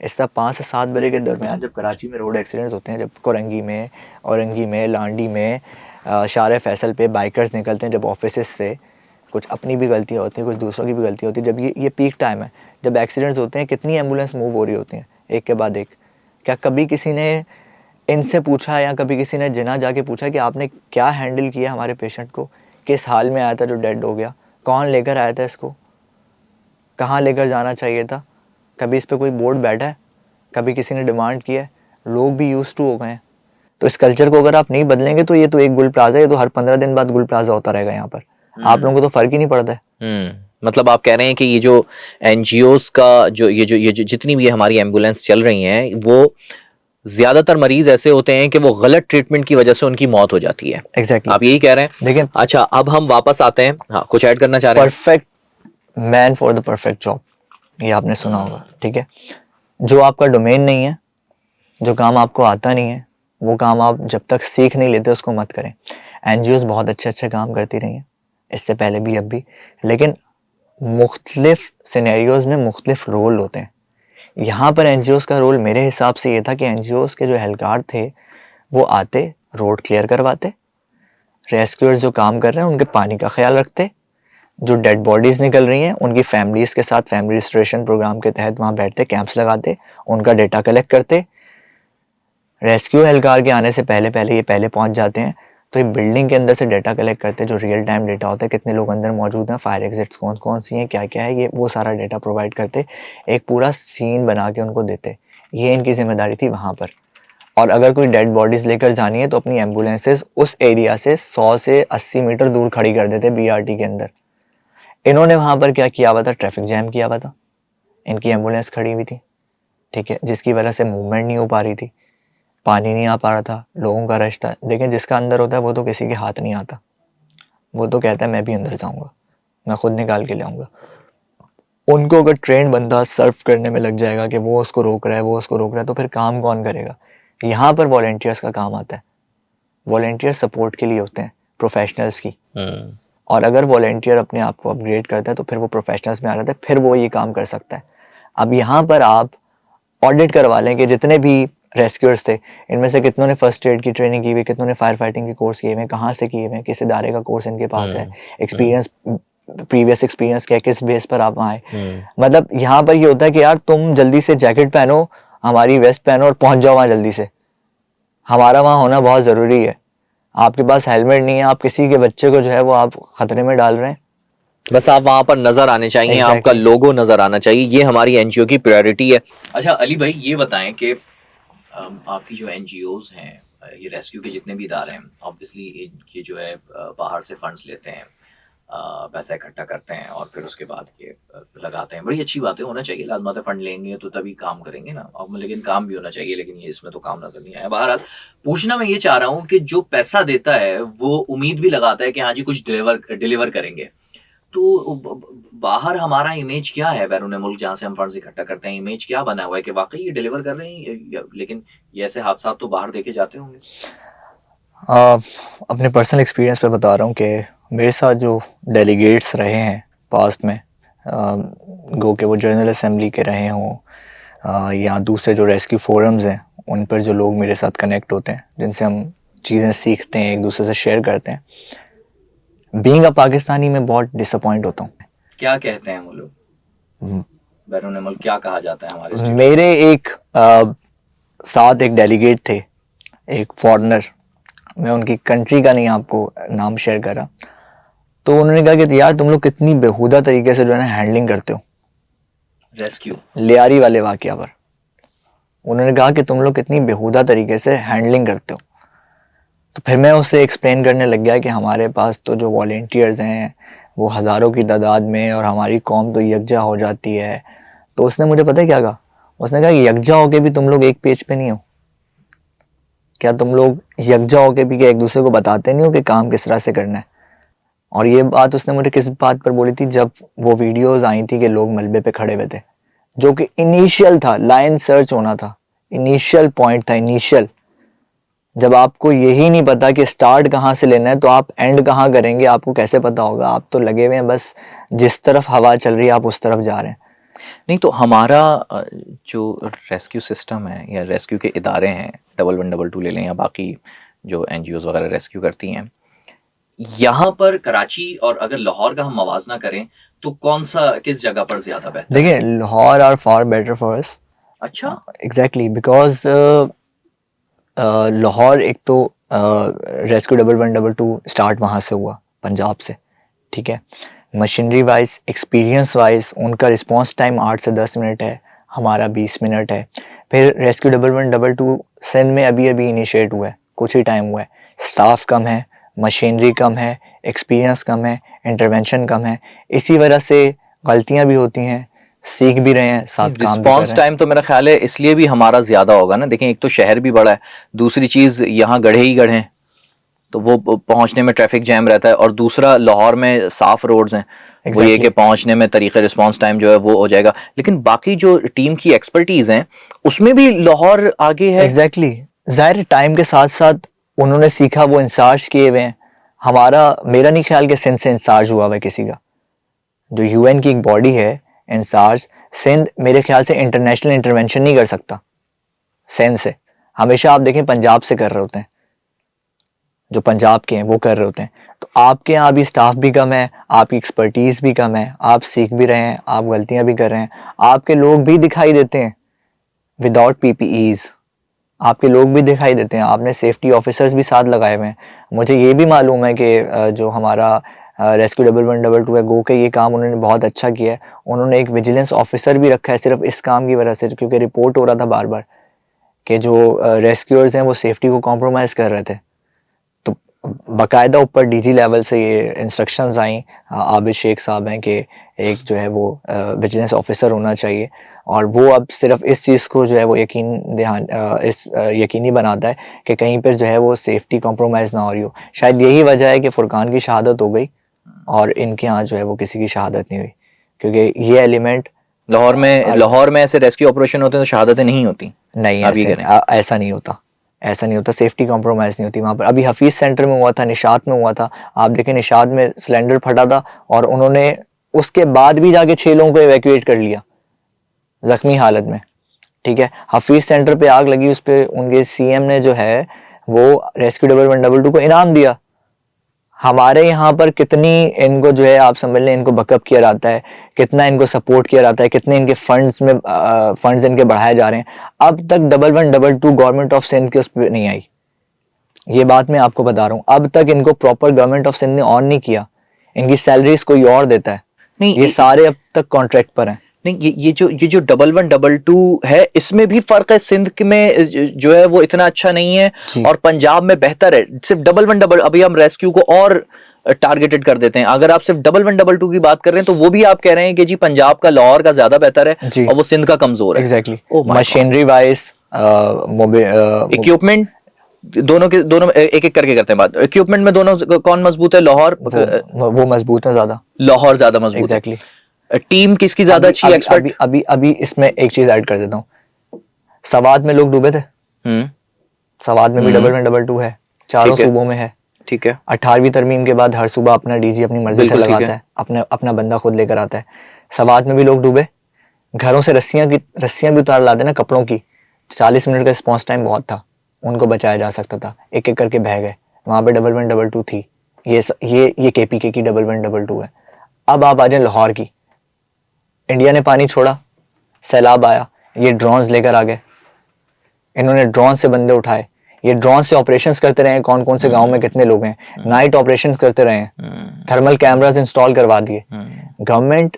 इस तरह 5 से 7 बजे के दरमियान जब कराची में रोड एक्सीडेंट्स होते हैं, जब कोरंगी में, औरंगी में, लांडी में, शार फैसल पे बाइकर्स निकलते हैं जब ऑफिसेस से, कुछ अपनी भी गलतियाँ होती हैं, कुछ दूसरों की भी गलती होती है। जब ये पीक टाइम है, जब एक्सीडेंट्स होते हैं, कितनी एम्बुलेंस मूव हो रही होती हैं एक के बाद एक। क्या कभी किसी ने इनसे पूछा, या कभी किसी ने जिना जाके पूछा कि आपने क्या हैंडल किया हमारे पेशेंट को, किस हाल में आया था जो डेड हो गया, कौन लेकर आया था इसको, कहाँ लेकर जाना चाहिए था? कभी इस पर कोई बोर्ड बैठा है? कभी किसी ने डिमांड किया है? लोग भी यूज टू हो गए हैं। तो इस कल्चर को अगर आप नहीं बदलेंगे तो ये तो एक गुल प्लाजा, ये तो हर 15 दिन बाद गुल प्लाजा होता रहेगा यहाँ पर। आप लोगों को तो फर्क ही नहीं पड़ता है। मतलब आप कह रहे हैं कि ये जो एनजीओस का ये जो जितनी भी हमारी एम्बुलेंस चल रही हैं, वो ज्यादातर मरीज ऐसे होते हैं कि वो गलत ट्रीटमेंट की वजह से उनकी मौत हो जाती है। एग्जैक्टली, आप यही कह रहे हैं? देखिए, अच्छा, अब हम वापस आते हैं। हाँ, कुछ ऐड करना चाह रहे हैं? Perfect man for the perfect job, ये आपने सुना होगा। ठीक है, जो आपका डोमेन नहीं है, जो काम आपको आता नहीं है, वो काम आप जब तक सीख नहीं लेते उसको मत करें। एनजीओज बहुत अच्छे अच्छे काम करती रही हैं, इससे पहले भी, अब भी, लेकिन मुख्तलिफ सिनेरियोज में मुख्तलिफ रोल होते हैं। यहाँ पर एनजीओज का रोल मेरे हिसाब से ये था कि एनजीओज के जो एहलकार थे वो आते, रोड क्लियर करवाते, रेस्क्यूअर्स जो काम कर रहे हैं उनके पानी का ख्याल रखते, जो डेड बॉडीज़ निकल रही हैं उनकी फैमिलीज़ के साथ फैमिली रिस्टोरेशन प्रोग्राम के तहत वहाँ बैठते, कैंप्स लगाते, उनका डेटा कलेक्ट करते। रेस्क्यू एहलकार के आने से पहले पहले ये पहले पहुँच जाते हैं, तो ये बिल्डिंग के अंदर से डेटा कलेक्ट करते हैं, जो रियल टाइम डेटा होता है, कितने लोग अंदर मौजूद हैं, फायर एग्जिट्स कौन कौन सी हैं, क्या क्या है, ये वो सारा डेटा प्रोवाइड करते, एक पूरा सीन बना के उनको देते। ये इनकी जिम्मेदारी थी वहाँ पर। और अगर कोई डेड बॉडीज़ लेकर जानी है तो अपनी एम्बुलेंसेज उस एरिया से 100 से 80 मीटर दूर खड़ी कर देते बीआरटी के अंदर। इन्होंने वहाँ पर क्या किया हुआ था? ट्रैफिक जैम किया हुआ था, इनकी एम्बुलेंस खड़ी हुई थी, ठीक है, जिसकी वजह से मूवमेंट नहीं हो पा रही थी, पानी नहीं आ पा रहा था, लोगों का रश था। लेकिन जिसका अंदर होता है वो तो किसी के हाथ नहीं आता, वो तो कहता है मैं भी अंदर जाऊंगा, मैं खुद निकाल के ले आऊंगा। उनको अगर ट्रेंड बंदा सर्व करने में लग जाएगा कि वो उसको रोक रहा है, वो उसको रोक रहा है, तो फिर काम कौन करेगा? यहाँ पर वॉलेंटियर्स का काम आता है। वॉलेंटियर सपोर्ट के लिए होते हैं प्रोफेशनल्स की, और अगर वॉलेंटियर अपने आप को अपग्रेड करता है तो फिर वो प्रोफेशनल्स में आ जाता है, फिर वो ये काम कर सकता है। अब यहाँ पर आप ऑडिट करवा लें कि जितने भी रेस्क्यूअर्स थे, इनमें से कितनों ने फर्स्ट एड की ट्रेनिंग की हुई, कितनों ने फायर फाइटिंग के कोर्स किए हुए, कहाँ से किए हुए, किस इदारे का कोर्स इनके पास है, एक्सपीरियंस, प्रीवियस एक्सपीरियंस क्या, किस बेस पर आप वहाँ आए। मतलब यहाँ पर ये होता है कि यार तुम जल्दी से जैकेट पहनो, हमारी वेस्ट पहनो और पहुंच जाओ वहाँ जल्दी से, हमारा वहाँ होना बहुत ज़रूरी है। आपके पास हेलमेट नहीं है, आप किसी के बच्चे को जो है वो आप ख़तरे में डाल रहे हैं। बस आप वहां पर नजर आने चाहिए, आपका लोगो नजर आना चाहिए, ये हमारी एनजीओ की प्रायोरिटी है। अच्छा अली भाई, ये बताएं कि आपकी जो एनजीओज हैं, ये रेस्क्यू के जितने भी इदारे हैं, ऑब्वियसली ये जो है बाहर से फंड्स लेते हैं, पैसा इकट्ठा करते हैं और फिर उसके बाद ये लगाते हैं। बड़ी अच्छी बात है, होना चाहिए, लाजमत फंड लेंगे तो तभी काम करेंगे ना, और लेकिन काम भी होना चाहिए, लेकिन ये इसमें तो काम नजर नहीं आया। बहरहाल पूछना मैं ये चाह रहा हूँ कि जो पैसा देता है वो उम्मीद भी लगाता है कि हाँ जी कुछ डिलीवर करेंगे, तो बाहर हमारा इमेज क्या है, बैरून मुल्क जहाँ से हम फंड्स इकट्ठा करते हैं, इमेज क्या बना हुआ है कि वाकई ये डिलीवर कर रहे हैं? लेकिन ये ऐसे हादसा तो बाहर देखे जाते होंगे। अपने पर्सनल एक्सपीरियंस पे बता रहा हूँ कि मेरे साथ जो डेलीगेट्स रहे हैं पास्ट में, गो के वो जनरल असेंबली के रहे हों या दूसरे जो रेस्क्यू फोरम्स हैं उन पर जो लोग मेरे साथ कनेक्ट होते हैं, जिनसे हम चीज़ें सीखते हैं, एक दूसरे से शेयर करते हैं। बीइंग अ पाकिस्तानी में बहुत डिसअपॉइंट होता हूँ। क्या कहते हैं वो लोग? बैरून मुल्क क्या कहा जाता है हमारे स्टेट? मेरे एक साथ एक डेलीगेट थे, एक फॉरेनर, मैं उनकी कंट्री का नहीं आपको नाम शेयर कर रहा, तो उन्होंने कहा कि यार तुम लोग कितनी बेहुदा तरीके से जो है ना हैंडलिंग करते हो रेस्क्यू लियारी वाले वाकया पर। उन्होंने कहा कि तुम लोग कितनी बेहुदा तरीके से हैंडलिंग करते हो। तो फिर मैं उससे एक्सप्लेन करने लग गया कि हमारे पास तो जो वॉलेंटियर्स हैं वो हज़ारों की तादाद में, और हमारी कौम तो यकजा हो जाती है। तो उसने मुझे पता है क्या कहा? उसने कहा कि यकजा होके भी तुम लोग एक पेज पे नहीं हो क्या? तुम लोग यकजा होके भी क्या एक दूसरे को बताते नहीं हो कि काम किस तरह से करना है? और ये बात उसने मुझे किस बात पर बोली थी? जब वो वीडियोस आई थी कि लोग मलबे पे खड़े हुए थे, जो कि इनिशियल था, लाइन सर्च होना था, इनिशियल पॉइंट था, इनिशियल। जब आपको यही नहीं पता कि स्टार्ट कहाँ से लेना है तो आप एंड कहाँ करेंगे, आपको कैसे पता होगा? आप तो लगे हुए हैं बस जिस तरफ हवा चल रही है आप उस तरफ जा रहे हैं। नहीं तो हमारा जो रेस्क्यू सिस्टम है या रेस्क्यू के इदारे हैं, 1112 ले लें या बाकी जो एनजीओज वगैरह रेस्क्यू करती हैं, यहाँ पर कराची और अगर लाहौर का हम मवाजना करें तो कौन सा किस जगह पर ज्यादा बेहतर है? देखिए, Lahore are far better for us. अच्छा, एग्जैक्टली, बिकॉज लाहौर एक तो रेस्क्यू 1112 स्टार्ट वहाँ से हुआ, पंजाब से, ठीक है। मशीनरी वाइज, एक्सपीरियंस वाइज उनका रिस्पांस टाइम 8 से 10 मिनट है, हमारा 20 मिनट है। फिर रेस्क्यू 1112 सिंध में अभी अभी इनिशिएट हुआ है, कुछ ही टाइम हुआ है। स्टाफ कम है, मशीनरी कम है, एक्सपीरियंस कम है, इंटरवेंशन कम है। इसी वजह से गलतियाँ भी होती हैं, सीख भी रहे हैं, साथ काम भी कर रिस्पॉन्स रहे हैं। टाइम तो मेरा ख्याल है इसलिए भी हमारा ज्यादा होगा ना। देखें, एक तो शहर भी बड़ा है, दूसरी चीज यहाँ गढ़े ही गढ़े हैं, तो वो पहुंचने में ट्रैफिक जैम रहता है, और दूसरा लाहौर में साफ रोड्स हैं, वो ये कि पहुंचने में तरीके रिस्पांस टाइम जो है वो हो जाएगा। लेकिन बाकी जो टीम की एक्सपर्टीज हैं उसमें भी लाहौर आगे है। एग्जैक्टली, जाहिर टाइम के साथ साथ उन्होंने सीखा, वो इंचार्ज किए हुए हैं। हमारा, मेरा नहीं ख्याल कि सिंध से इंचार्ज हुआ हुआ है किसी का। जो यूएन की एक बॉडी है इंचार्ज, सिंध मेरे ख्याल से इंटरनेशनल इंटरवेंशन नहीं कर सकता सिंध से। हमेशा आप देखें पंजाब से कर रहे होते हैं, जो पंजाब के हैं वो कर रहे होते हैं। तो आपके यहाँ भी स्टाफ भी कम है, आपकी एक्सपर्टीज भी कम है, आप सीख भी रहे हैं, आप गलतियां भी कर रहे हैं, आपके लोग भी दिखाई देते हैं विदाउट पीपीईज, आपके लोग भी दिखाई देते हैं, आपने सेफ्टी ऑफिसर्स भी साथ लगाए हुए हैं। मुझे ये भी मालूम है कि जो हमारा रेस्क्यू 1112 है, गो के ये काम उन्होंने बहुत अच्छा किया है। उन्होंने एक विजिलेंस ऑफिसर भी रखा है सिर्फ इस काम की वजह से, क्योंकि रिपोर्ट हो रहा था बार बार कि जो रेस्क्यूअर्स हैं वो सेफ्टी को कॉम्प्रोमाइज़ कर रहे थे। तो बाकायदा ऊपर डीजी लेवल से ये इंस्ट्रक्शंस आई, आबिद शेख साहब हैं कि एक जो है वो विजिलेंस ऑफिसर होना चाहिए, और वो अब सिर्फ इस चीज़ को जो है वो यकीनी बनाता है कि कहीं पर जो है वो सेफ्टी कॉम्प्रोमाइज़ ना हो रही हो। शायद यही वजह है कि फुरकान की शहादत हो गई और इनके यहाँ जो है वो किसी की शहादत नहीं हुई, क्योंकि ये एलिमेंट लाहौर में ऐसे रेस्क्यू ऑपरेशन होते हैं तो शहादतें नहीं होती। नहीं, ऐसा नहीं होता, ऐसा नहीं होता, सेफ्टी कॉम्प्रोमाइज़ नहीं होती वहाँ पर। अभी हफीज़ सेंटर में हुआ था, निशात में हुआ था, आप देखें निशात में सिलेंडर फटा था और उन्होंने उसके बाद भी जाके 6 लोगों को एवैक्यूएट कर लिया जख्मी हालत में, ठीक है। हफीज़ सेंटर पे आग लगी, उस पर उनके सीएम ने जो है वो रेस्क्यू 1112 को इनाम दिया। हमारे यहाँ पर कितनी इनको जो है आप समझ लें, इनको बकअप किया जाता है, कितना इनको सपोर्ट किया जाता है, कितने इनके फंड्स इनके बढ़ाए जा रहे हैं। अब तक 1112 गवर्नमेंट ऑफ सिंध के उस पर नहीं आई, ये बात मैं आपको बता रहा हूँ। अब तक इनको प्रॉपर गवर्नमेंट ऑफ सिंध ने ऑन नहीं किया, इनकी सैलरीज कोई और देता है। नहीं, ये सारे अब तक कॉन्ट्रैक्ट पर हैं। नहीं, ये जो 1112 है, इसमें भी फर्क है। सिंध में जो है वो इतना अच्छा नहीं है और पंजाब में बेहतर है। सिर्फ 1112, अभी हम रेस्क्यू को और टारगेटेड कर देते हैं। अगर आप सिर्फ 1112 की बात कर रहे हैं तो वो भी आप कह रहे हैं कि जी पंजाब का, लाहौर का ज्यादा बेहतर है और वो सिंध का कमजोर है। एग्जैक्टली, मशीनरी वाइज, इक्विपमेंट, दोनों एक एक करके करते हैं बात। इक्विपमेंट में दोनों कौन मजबूत है? लाहौर वो मजबूत है ज्यादा, लाहौर ज्यादा मजबूत। एग्जैक्टली। टीम किसकी ज्यादा अच्छी एक्सपर्ट? अभी इसमें एक चीज ऐड कर देता हूँ। सवात में लोग डूबे थे, सवात में भी 1112 है, चारों सूबों में है, ठीक है। 18वीं तरमीम के बाद हर सूबा अपना डीजी अपनी मर्जी से लगाता है, अपना बंदा खुद लेकर आता है। सवात में भी लोग डूबे, घरों से रस्सियां भी उतार लाते ना कपड़ों की, 40 मिनट का रिस्पॉन्स टाइम बहुत था, उनको बचाया जा सकता था, एक एक करके बह गए। वहाँ पे 1112 थी, ये KPK की 1112 है। अब आप आ जाए लाहौर की, इंडिया ने पानी छोड़ा, सैलाब आया, ये ड्रोन्स लेकर आ गए, इन्होंने ड्रोन से बंदे उठाए, ये ड्रोन से ऑपरेशंस करते रहे, कौन कौन से गांव में कितने लोग हैं, नाइट ऑपरेशंस करते रहे, थर्मल कैमरास इंस्टॉल करवा दिए। गवर्नमेंट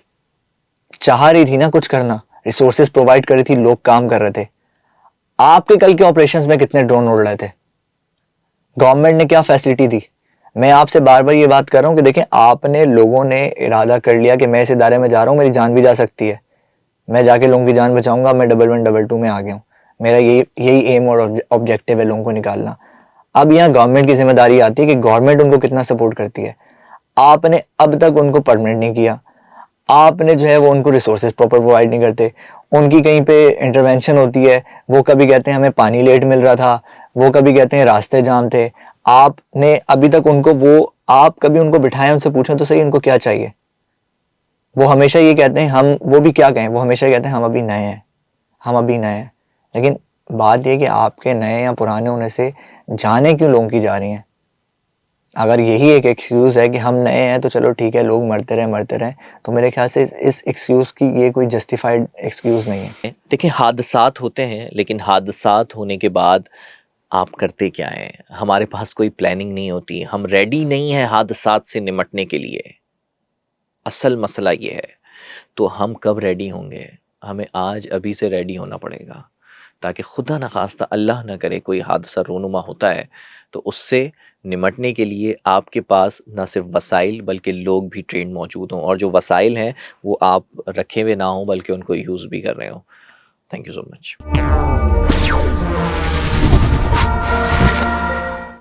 चाह रही थी ना कुछ करना, रिसोर्सेज प्रोवाइड कर रही थी, लोग काम कर रहे थे। आपके कल के ऑपरेशंस में कितने ड्रोन उड़ रहे थे? गवर्नमेंट ने क्या फैसिलिटी दी? मैं आपसे बार बार ये बात कर रहा हूँ कि देखें, आपने लोगों ने इरादा कर लिया कि मैं इस इदारे में जा रहा हूँ, मेरी जान भी जा सकती है, मैं जाके लोगों की जान बचाऊंगा, मैं 1112 में आ गया हूँ, मेरा यही एम और ऑब्जेक्टिव है, लोगों को निकालना। अब यहाँ गवर्नमेंट की जिम्मेदारी आती है कि गवर्नमेंट उनको कितना सपोर्ट करती है। आपने अब तक उनको परमानेंट नहीं किया, आपने जो है वो उनको रिसोर्सेज प्रॉपर प्रोवाइड नहीं करते, उनकी कहीं पे इंटरवेंशन होती है, वो कभी कहते हैं हमें पानी लेट मिल रहा था, वो कभी कहते हैं रास्ते जाम थे। आपने अभी तक उनको आप कभी उनको बिठाएं, उनसे पूछें तो सही उनको क्या चाहिए? वो हमेशा ये कहते हैं, हम वो भी क्या कहें, वो हमेशा कहते हैं हम अभी नए हैं, हम अभी नए हैं। लेकिन बात यह कि आपके नए या पुराने होने से जाने क्यों लोगों की जा रही हैं? अगर यही एक एक्सक्यूज है कि हम नए हैं तो चलो ठीक है, लोग मरते रहे, तो मेरे ख्याल से इस एक्सक्यूज की ये कोई जस्टिफाइड एक्सक्यूज नहीं है। देखिए, हादसात होते हैं, लेकिन हादसात होने के बाद आप करते क्या हैं? हमारे पास कोई प्लानिंग नहीं होती, हम रेडी नहीं हैं हादसात से निमटने के लिए। असल मसला ये है। तो हम कब रेडी होंगे? हमें आज अभी से रेडी होना पड़ेगा, ताकि खुदा न खास्ता, अल्लाह ना करे, कोई हादसा रूनुमा होता है तो उससे निमटने के लिए आपके पास ना सिर्फ वसाइल बल्कि लोग भी ट्रेंड मौजूद हों, और जो वसाइल हैं वो आप रखे हुए ना हों बल्कि उनको यूज़ भी कर रहे हों। Thank you so much.